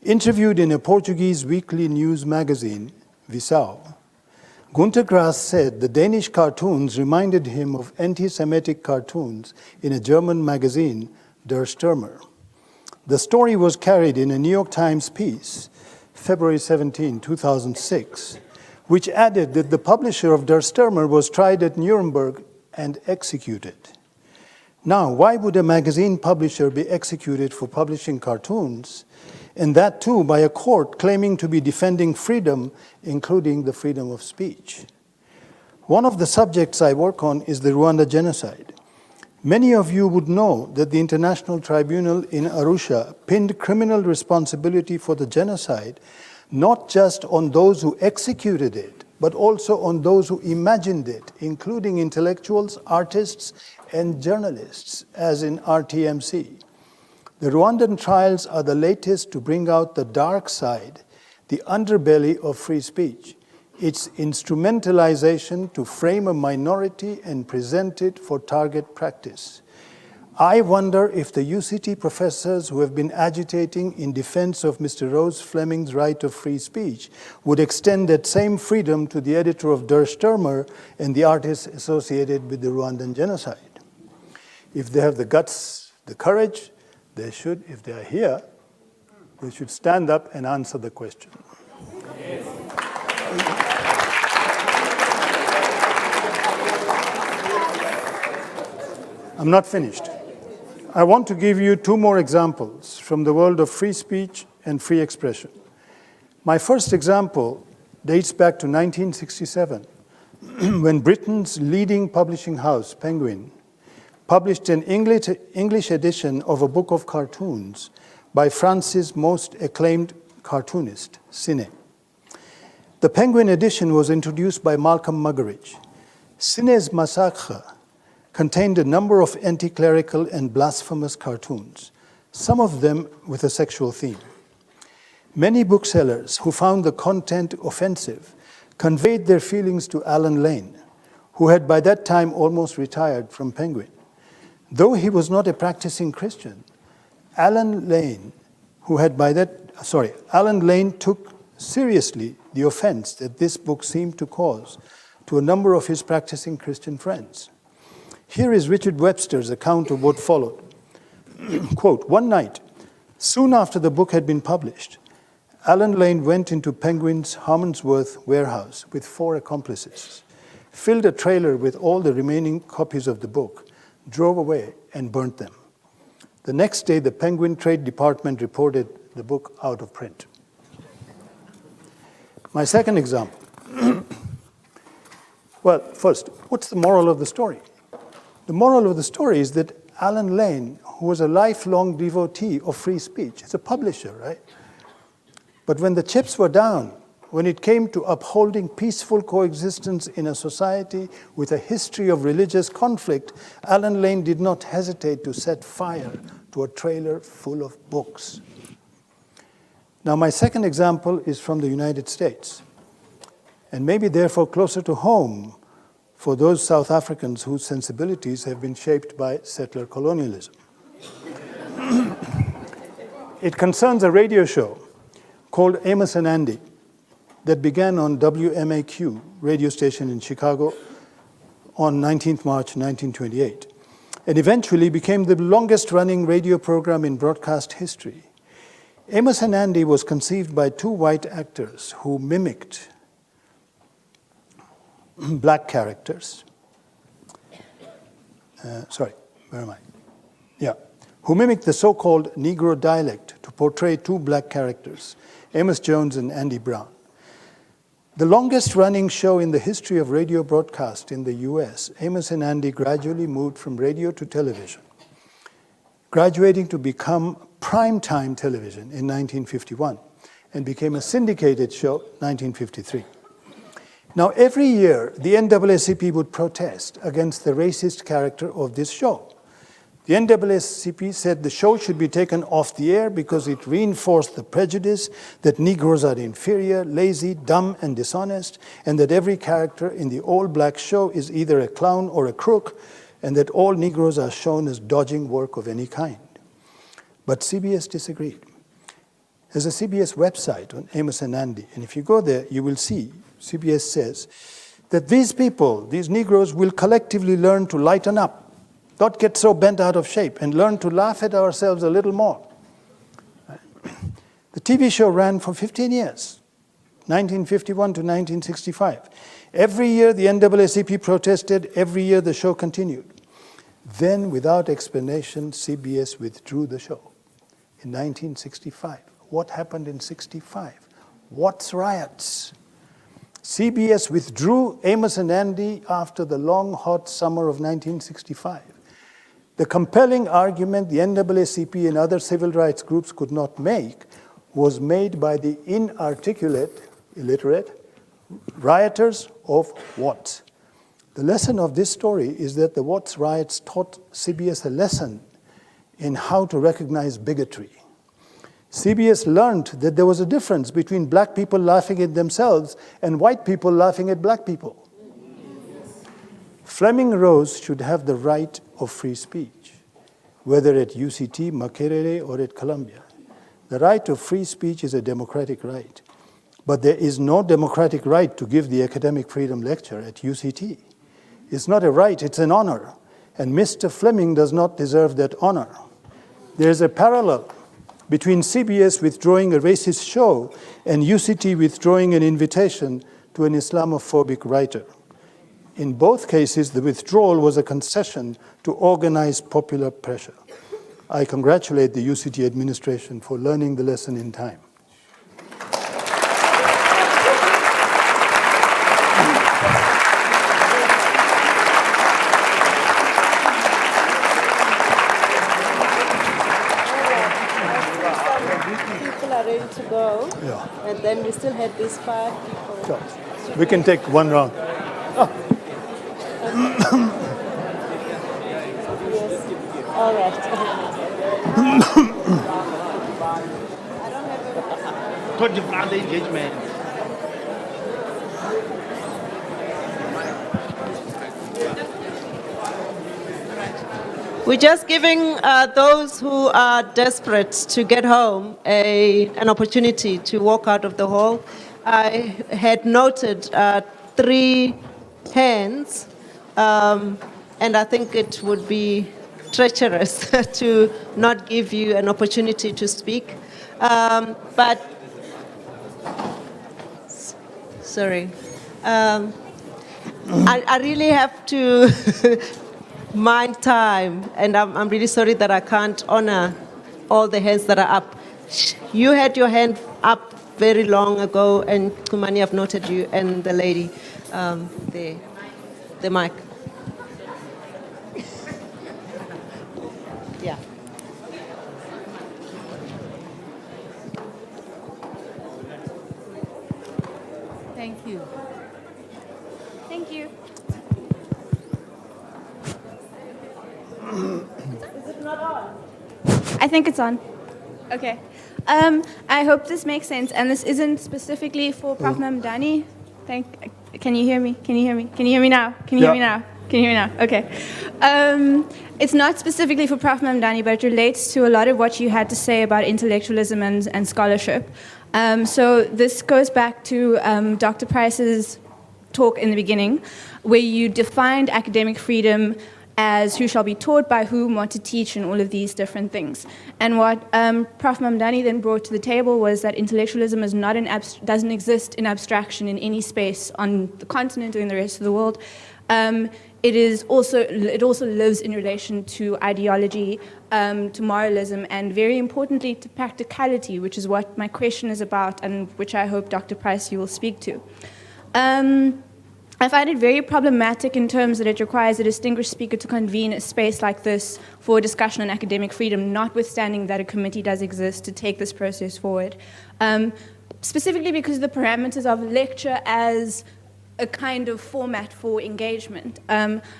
Interviewed in a Portuguese weekly news magazine, Visão, Günter Grass said the Danish cartoons reminded him of anti-Semitic cartoons in a German magazine, Der Stürmer. The story was carried in a New York Times piece, February 17, 2006, which added that the publisher of Der Stürmer was tried at Nuremberg and executed. Now, why would a magazine publisher be executed for publishing cartoons, and that too by a court claiming to be defending freedom, including the freedom of speech? One of the subjects I work on is the Rwanda genocide. Many of you would know that the International Tribunal in Arusha pinned criminal responsibility for the genocide not just on those who executed it, but also on those who imagined it, including intellectuals, artists, and journalists, as in RTMC. The Rwandan trials are the latest to bring out the dark side, the underbelly of free speech, its instrumentalization to frame a minority and present it for target practice. I wonder if the UCT professors who have been agitating in defense of Mr. Rose Fleming's right of free speech would extend that same freedom to the editor of Der Stürmer and the artists associated with the Rwandan genocide. If they have the guts, the courage, they should, if they are here, they should stand up and answer the question. Yes. I'm not finished. I want to give you 2 more examples from the world of free speech and free expression. My first example dates back to 1967, when Britain's leading publishing house, Penguin, published an English edition of a book of cartoons by France's most acclaimed cartoonist, Cine. The Penguin edition was introduced by Malcolm Muggeridge. Cine's Massacre contained a number of anti-clerical and blasphemous cartoons, some of them with a sexual theme. Many booksellers who found the content offensive conveyed their feelings to Alan Lane, who had by that time almost retired from Penguin. Though he was not a practicing Christian, Alan Lane took seriously the offense that this book seemed to cause to a number of his practicing Christian friends. Here is Richard Webster's account of what followed. Quote, "One night, soon after the book had been published, Alan Lane went into Penguin's Harmondsworth warehouse with 4 accomplices, filled a trailer with all the remaining copies of the book, drove away, and burnt them. The next day, the Penguin Trade Department reported the book out of print." My second example. Well, first, what's the moral of the story? The moral of the story is that Alan Lane, who was a lifelong devotee of free speech, is a publisher, right? But when the chips were down, when it came to upholding peaceful coexistence in a society with a history of religious conflict, Alan Lane did not hesitate to set fire to a trailer full of books. Now, my second example is from the United States, and maybe therefore closer to home for those South Africans whose sensibilities have been shaped by settler colonialism. It concerns a radio show called Amos and Andy that began on WMAQ radio station in Chicago on 19th March 1928, and eventually became the longest-running radio program in broadcast history. Amos and Andy was conceived by 2 white actors who mimicked black characters. Who mimicked the so-called Negro dialect to portray 2 black characters, Amos Jones and Andy Brown. The longest-running show in the history of radio broadcast in the US, Amos and Andy gradually moved from radio to television, graduating to become primetime television in 1951 and became a syndicated show 1953. Now, every year, the NAACP would protest against the racist character of this show. The NAACP said the show should be taken off the air because it reinforced the prejudice that Negroes are inferior, lazy, dumb, and dishonest, and that every character in the all-black show is either a clown or a crook, and that all Negroes are shown as dodging work of any kind. But CBS disagreed. There's a CBS website on Amos and Andy, and if you go there, you will see CBS says that these people, these Negroes, will collectively learn to lighten up, not get so bent out of shape, and learn to laugh at ourselves a little more. The TV show ran for 15 years, 1951 to 1965. Every year the NAACP protested, every year the show continued. Then, without explanation, CBS withdrew the show in 1965. What happened in 65? Watts riots. CBS withdrew Amos and Andy after the long, hot summer of 1965. The compelling argument the NAACP and other civil rights groups could not make was made by the inarticulate, illiterate, rioters of Watts. The lesson of this story is that the Watts riots taught CBS a lesson in how to recognize bigotry. CBS learned that there was a difference between black people laughing at themselves and white people laughing at black people. Fleming Rose should have the right of free speech, whether at UCT, Makerere, or at Columbia. The right of free speech is a democratic right, but there is no democratic right to give the Academic Freedom Lecture at UCT. It's not a right, it's an honor, and Mr. Fleming does not deserve that honor. There's a parallel between CBS withdrawing a racist show and UCT withdrawing an invitation to an Islamophobic writer. In both cases, the withdrawal was a concession to organized popular pressure. I congratulate the UCT administration for learning the lesson in time. then we still had these 5 people. Sure. We can take one round. Yes. All right. engagement. We're just giving those who are desperate to get home an opportunity to walk out of the hall. I had noted 3 hands, and I think it would be treacherous to not give you an opportunity to speak. But, sorry. I really have to mind time, and I'm really sorry that I can't honor all the hands that are up. You had your hand up very long ago, and Kumani, I've noted you, and the lady there, the mic. Yeah. Thank you. Thank you. Is it not on? I think it's on. Okay. I hope this makes sense, and this isn't specifically for Prof. Mamdani. Can you hear me? Can you hear me? Can you hear me now? Can you hear me now? Can you hear me now? Okay. It's not specifically for Prof. Mamdani, but it relates to a lot of what you had to say about intellectualism and scholarship. So this goes back to Dr. Price's talk in the beginning, where you defined academic freedom as who shall be taught by whom, what to teach, and all of these different things. And what Prof. Mamdani then brought to the table was that intellectualism is not doesn't exist in abstraction in any space on the continent or in the rest of the world. It also lives in relation to ideology, to moralism, and very importantly to practicality, which is what my question is about, and which I hope Dr. Price you will speak to. I find it very problematic in terms that it requires a distinguished speaker to convene a space like this for a discussion on academic freedom, notwithstanding that a committee does exist to take this process forward. Specifically because of the parameters of a lecture as a kind of format for engagement.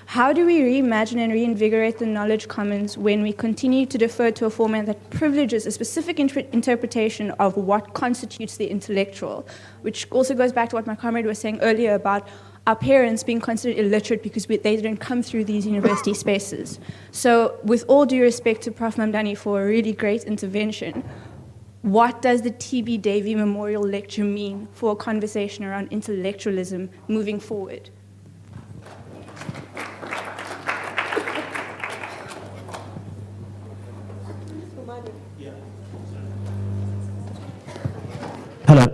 How do we reimagine and reinvigorate the knowledge commons when we continue to defer to a format that privileges a specific interpretation of what constitutes the intellectual, which also goes back to what my comrade was saying earlier about our parents being considered illiterate because they didn't come through these university spaces. So with all due respect to Prof. Mamdani for a really great intervention, what does the TB Davie Memorial Lecture mean for a conversation around intellectualism moving forward? Hello.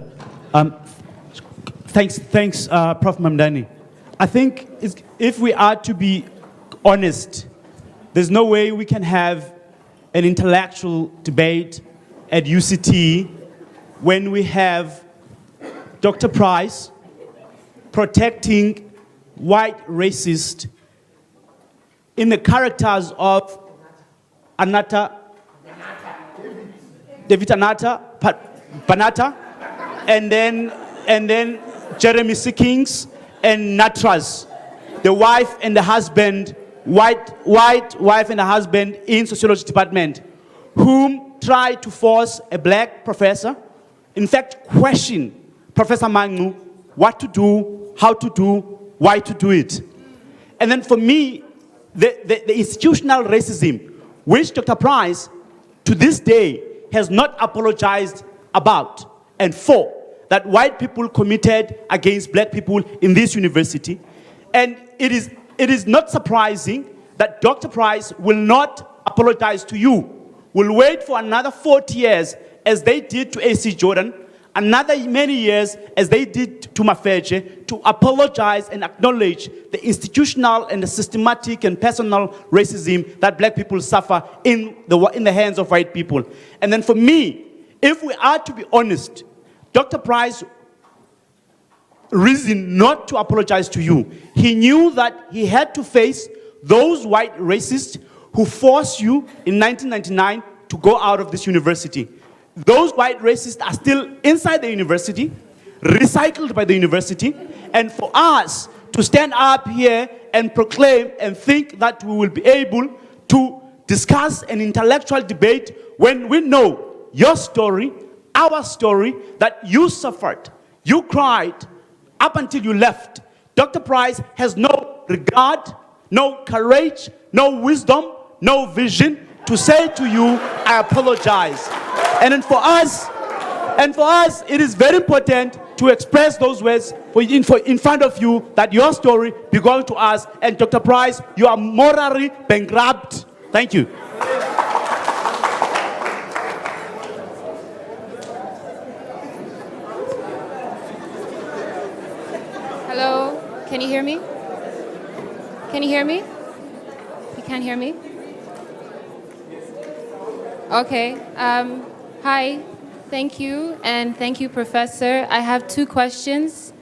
Thanks, Prof. Mamdani. I think if we are to be honest, there's no way we can have an intellectual debate at UCT when we have Dr. Price protecting white racists in the characters of David Banata, and then Jeremy Sikings and Natras, the wife and the husband, white wife and the husband in sociology department, whom tried to force a black professor, in fact, question Professor Mangu what to do, how to do, why to do it. And then for me, the institutional racism, which Dr. Price, to this day, has not apologized about and for, that white people committed against black people in this university. And it is not surprising that Dr. Price will not apologize to you, will wait for another 40 years as they did to A.C. Jordan, another many years as they did to Mafeche, to apologize and acknowledge the institutional and the systematic and personal racism that black people suffer in the hands of white people. And then for me, if we are to be honest, Dr. Price reason not to apologize to you. He knew that he had to face those white racists who forced you in 1999 to go out of this university. those white racists are still inside the university, recycled by the university, and for us to stand up here and proclaim and think that we will be able to discuss an intellectual debate when we know your story, our story, that you suffered, you cried up until you left. Dr. Price has no regard, no courage, no wisdom, no vision to say to you, I apologize. And then for us, it is very important to express those words in front of you, that your story belongs to us. And Dr. Price, you are morally bankrupt. Thank you. Hello, can you hear me? Can you hear me? You can't hear me? Okay. Hi. Thank you, and thank you, Professor. I have two questions.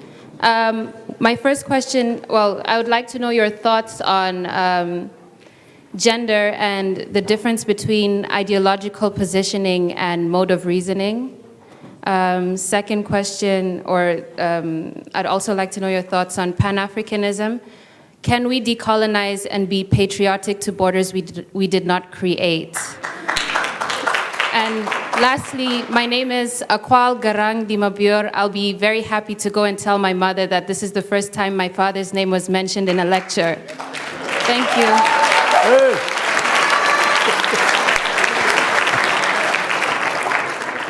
My first question, well, I would like to know your thoughts on gender and the difference between ideological positioning and mode of reasoning. Second question, I'd also like to know your thoughts on Pan-Africanism. Can we decolonize and be patriotic to borders we did not create? And lastly, my name is Akwal Garang Dimabur. I'll be very happy to go and tell my mother that this is the first time my father's name was mentioned in a lecture. Thank you.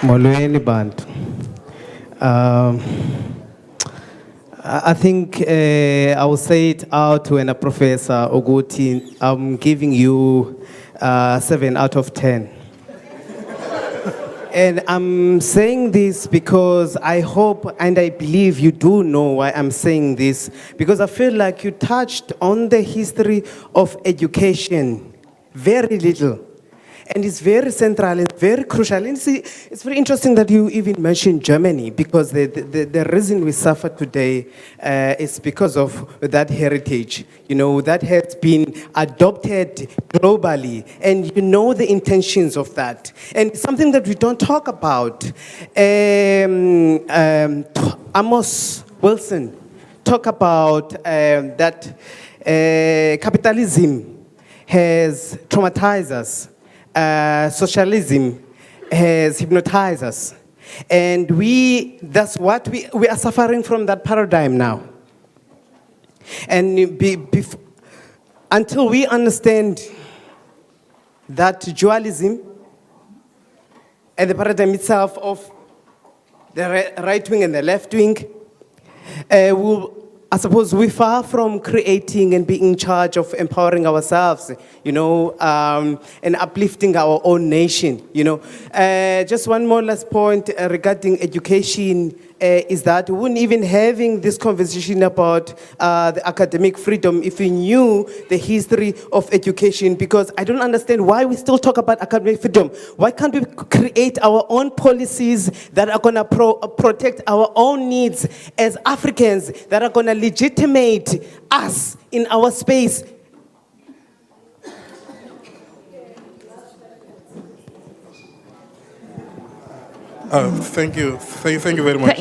Molweni bantu. I think I will say it out when a Professor Oguti, I'm giving you 7 out of 10. And I'm saying this because I hope and I believe you do know why I'm saying this, because I feel like you touched on the history of education very little. And it's very central and very crucial. And see, it's very interesting that you even mentioned Germany, because the reason we suffer today is because of that heritage, you know, that has been adopted globally. And you know the intentions of that. And something that we don't talk about, Amos Wilson talk about that capitalism has traumatized us. Socialism has hypnotized us. And that's what we are suffering from, that paradigm now. And until we understand that dualism and the paradigm itself of the right wing and the left wing, I suppose we're far from creating and being in charge of empowering ourselves, you know, and uplifting our own nation, you know. Just one more last point regarding education is that we wouldn't even having this conversation about the academic freedom if we knew the history of education, because I don't understand why we still talk about academic freedom. Why can't we create our own policies that are going to protect our own needs as Africans, that are going to legitimate us in our space? Thank you very much.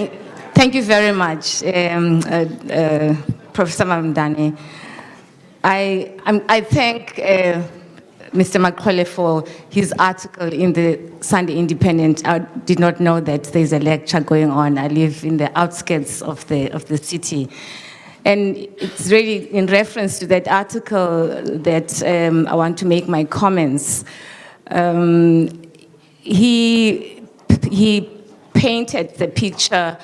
Thank you very much, Professor Mamdani. I thank Mr. Makerere for his article in the Sunday Independent. I did not know that there's a lecture going on. I live in the outskirts of the city. And it's really in reference to that article that I want to make my comments. He painted the picture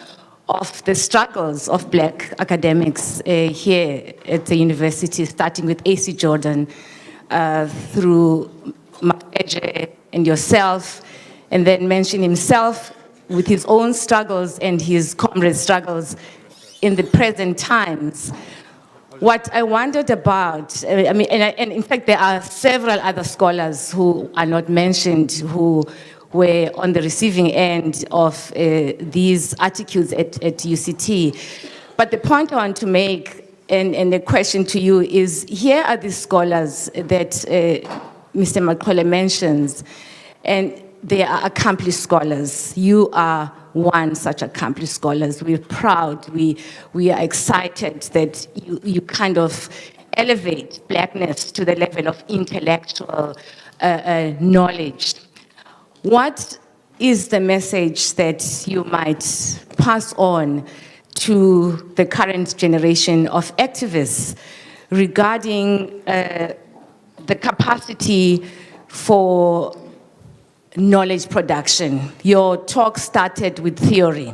of the struggles of black academics here at the university, starting with A.C. Jordan, through Makerere and yourself, and then mention himself with his own struggles and his comrades' struggles in the present times. What I wondered about, and in fact there are several other scholars who are not mentioned who were on the receiving end of these articles at UCT. But the point I want to make, and the question to you is, here are the scholars that Mr. Makerere mentions, and they are accomplished scholars. You are one such accomplished scholars. We're proud, we are excited that you kind of elevate blackness to the level of intellectual knowledge. What is the message that you might pass on to the current generation of activists regarding the capacity for knowledge production? Your talk started with theory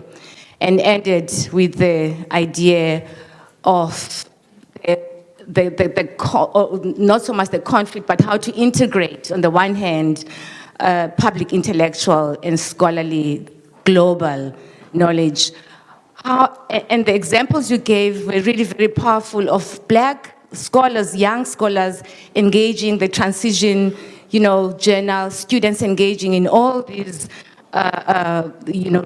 and ended with the idea of not so much the conflict, but how to integrate, on the one hand, public intellectual and scholarly global knowledge. And the examples you gave were really very powerful of black scholars, young scholars engaging the transition, journal, students engaging in all these,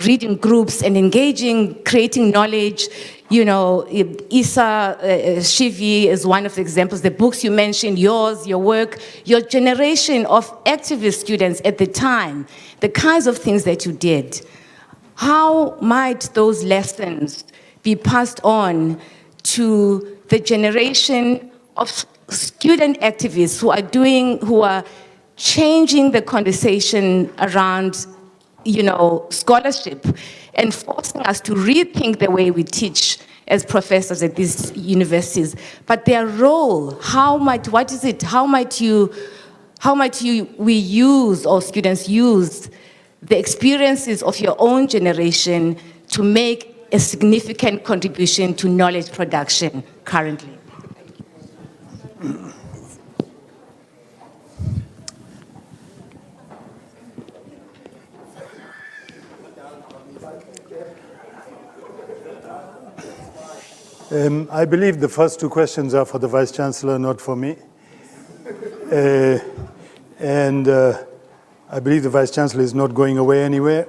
reading groups and engaging, creating knowledge. Isa Shivi is one of the examples. The books you mentioned, yours, your work, your generation of activist students at the time, the kinds of things that you did. How might those lessons be passed on to the generation of student activists who are changing the conversation around, scholarship and forcing us to rethink the way we teach as professors at these universities? But their role, how might we use, or students use, the experiences of your own generation to make a significant contribution to knowledge production currently? I believe the first two questions are for the Vice-Chancellor, not for me. I believe the Vice-Chancellor is not going away anywhere.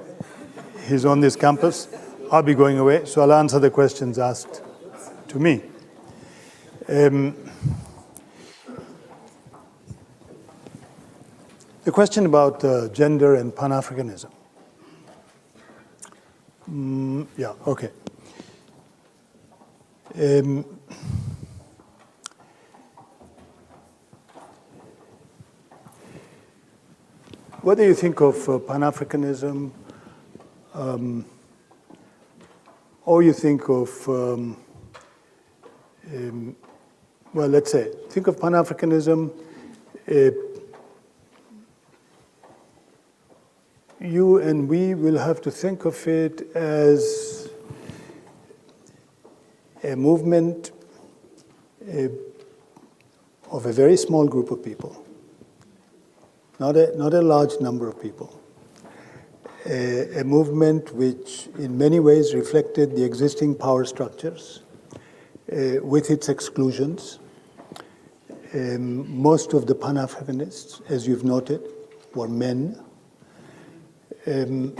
He's on this campus. I'll be going away, so I'll answer the questions asked to me. The question about gender and Pan-Africanism. Yeah, okay. Whether you think of Pan-Africanism or you think of, well, let's say, think of Pan-Africanism, you and we will have to think of it as a movement of a very small group of people. Not a large number of people. A movement which in many ways reflected the existing power structures with its exclusions. Most of the Pan-Africanists, as you've noted, were men. And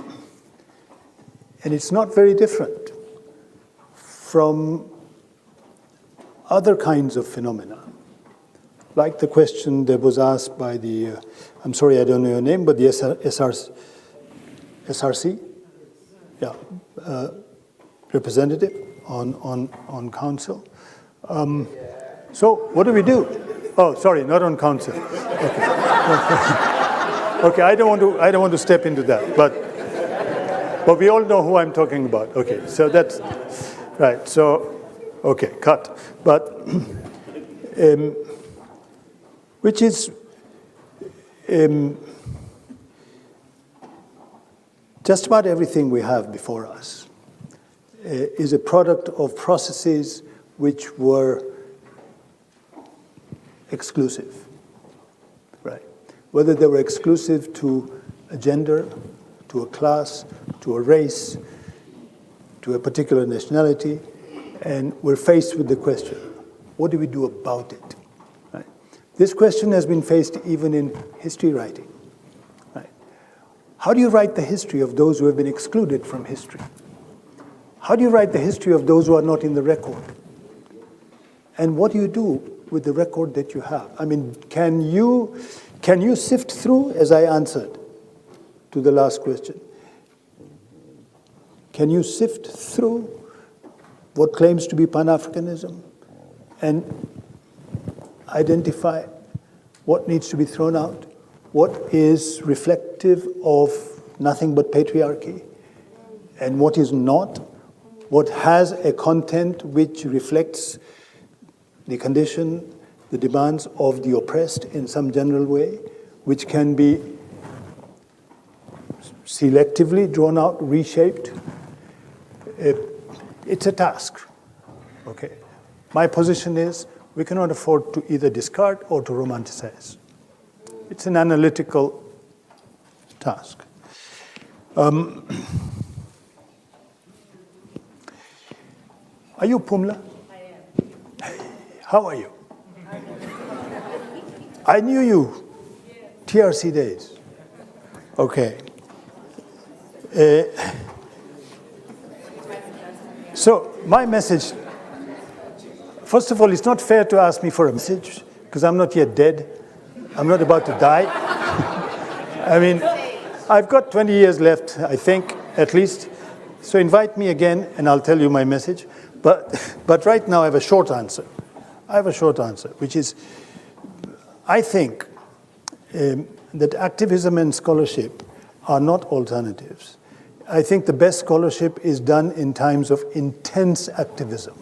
it's not very different from other kinds of phenomena, like the question that was asked by the, I'm sorry, I don't know your name, but the SRC? Yeah, representative on council. So what do we do? Oh, sorry, not on council. Okay. Okay, I don't want to step into that, but we all know who I'm talking about. Okay, so that's right. So, okay, cut. But which is just about everything we have before us is a product of processes which were exclusive, right? Whether they were exclusive to a gender, to a class, to a race, to a particular nationality, and we're faced with the question, what do we do about it? Right? This question has been faced even in history writing. Right? How do you write the history of those who have been excluded from history? How do you write the history of those who are not in the record? And what do you do with the record that you have? I mean, can you sift through, as I answered, to the last question. Can you sift through what claims to be Pan-Africanism and identify what needs to be thrown out, what is reflective of nothing but patriarchy, and what is not, what has a content which reflects the condition, the demands of the oppressed in some general way, which can be selectively drawn out, reshaped? It's a task, okay? My position is we cannot afford to either discard or to romanticize. It's an analytical task. Are you Pumla? I am. How are you? I knew you. TRC days. Okay. So my message, first of all, it's not fair to ask me for a message because I'm not yet dead. I'm not about to die. I mean, I've got 20 years left, I think, at least. So invite me again and I'll tell you my message. But right now I have a short answer. Which is, I think that activism and scholarship are not alternatives. I think the best scholarship is done in times of intense activism,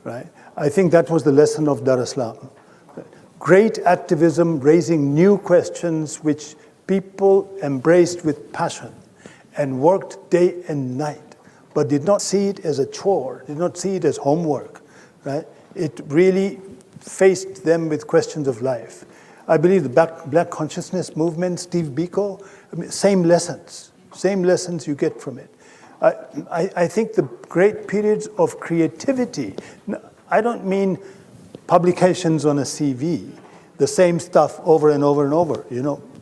right? I think that was the lesson of Dar es Salaam. Great activism, raising new questions which people embraced with passion and worked day and night, but did not see it as a chore, did not see it as homework, right? It really faced them with questions of life. I believe the Black Consciousness movement, Steve Biko, same lessons you get from it. I think the great periods of creativity, I don't mean publications on a CV, the same stuff over and over and over,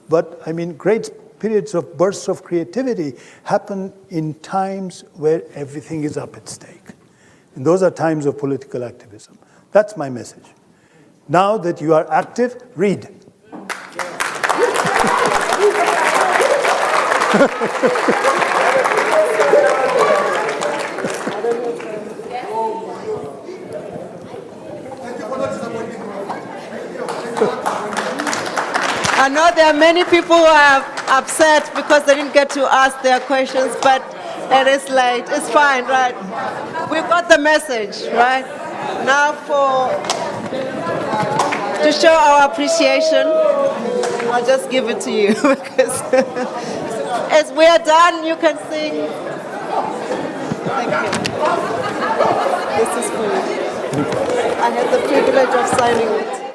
but I mean great periods of bursts of creativity happen in times where everything is up at stake. And those are times of political activism. That's my message. Now that you are active, read. I know there are many people who are upset because they didn't get to ask their questions, but it is late. It's fine, right? We've got the message, right? Now to show our appreciation, I'll just give it to you because as we are done, you can sing. Thank you. This is for you. I had the privilege of signing it.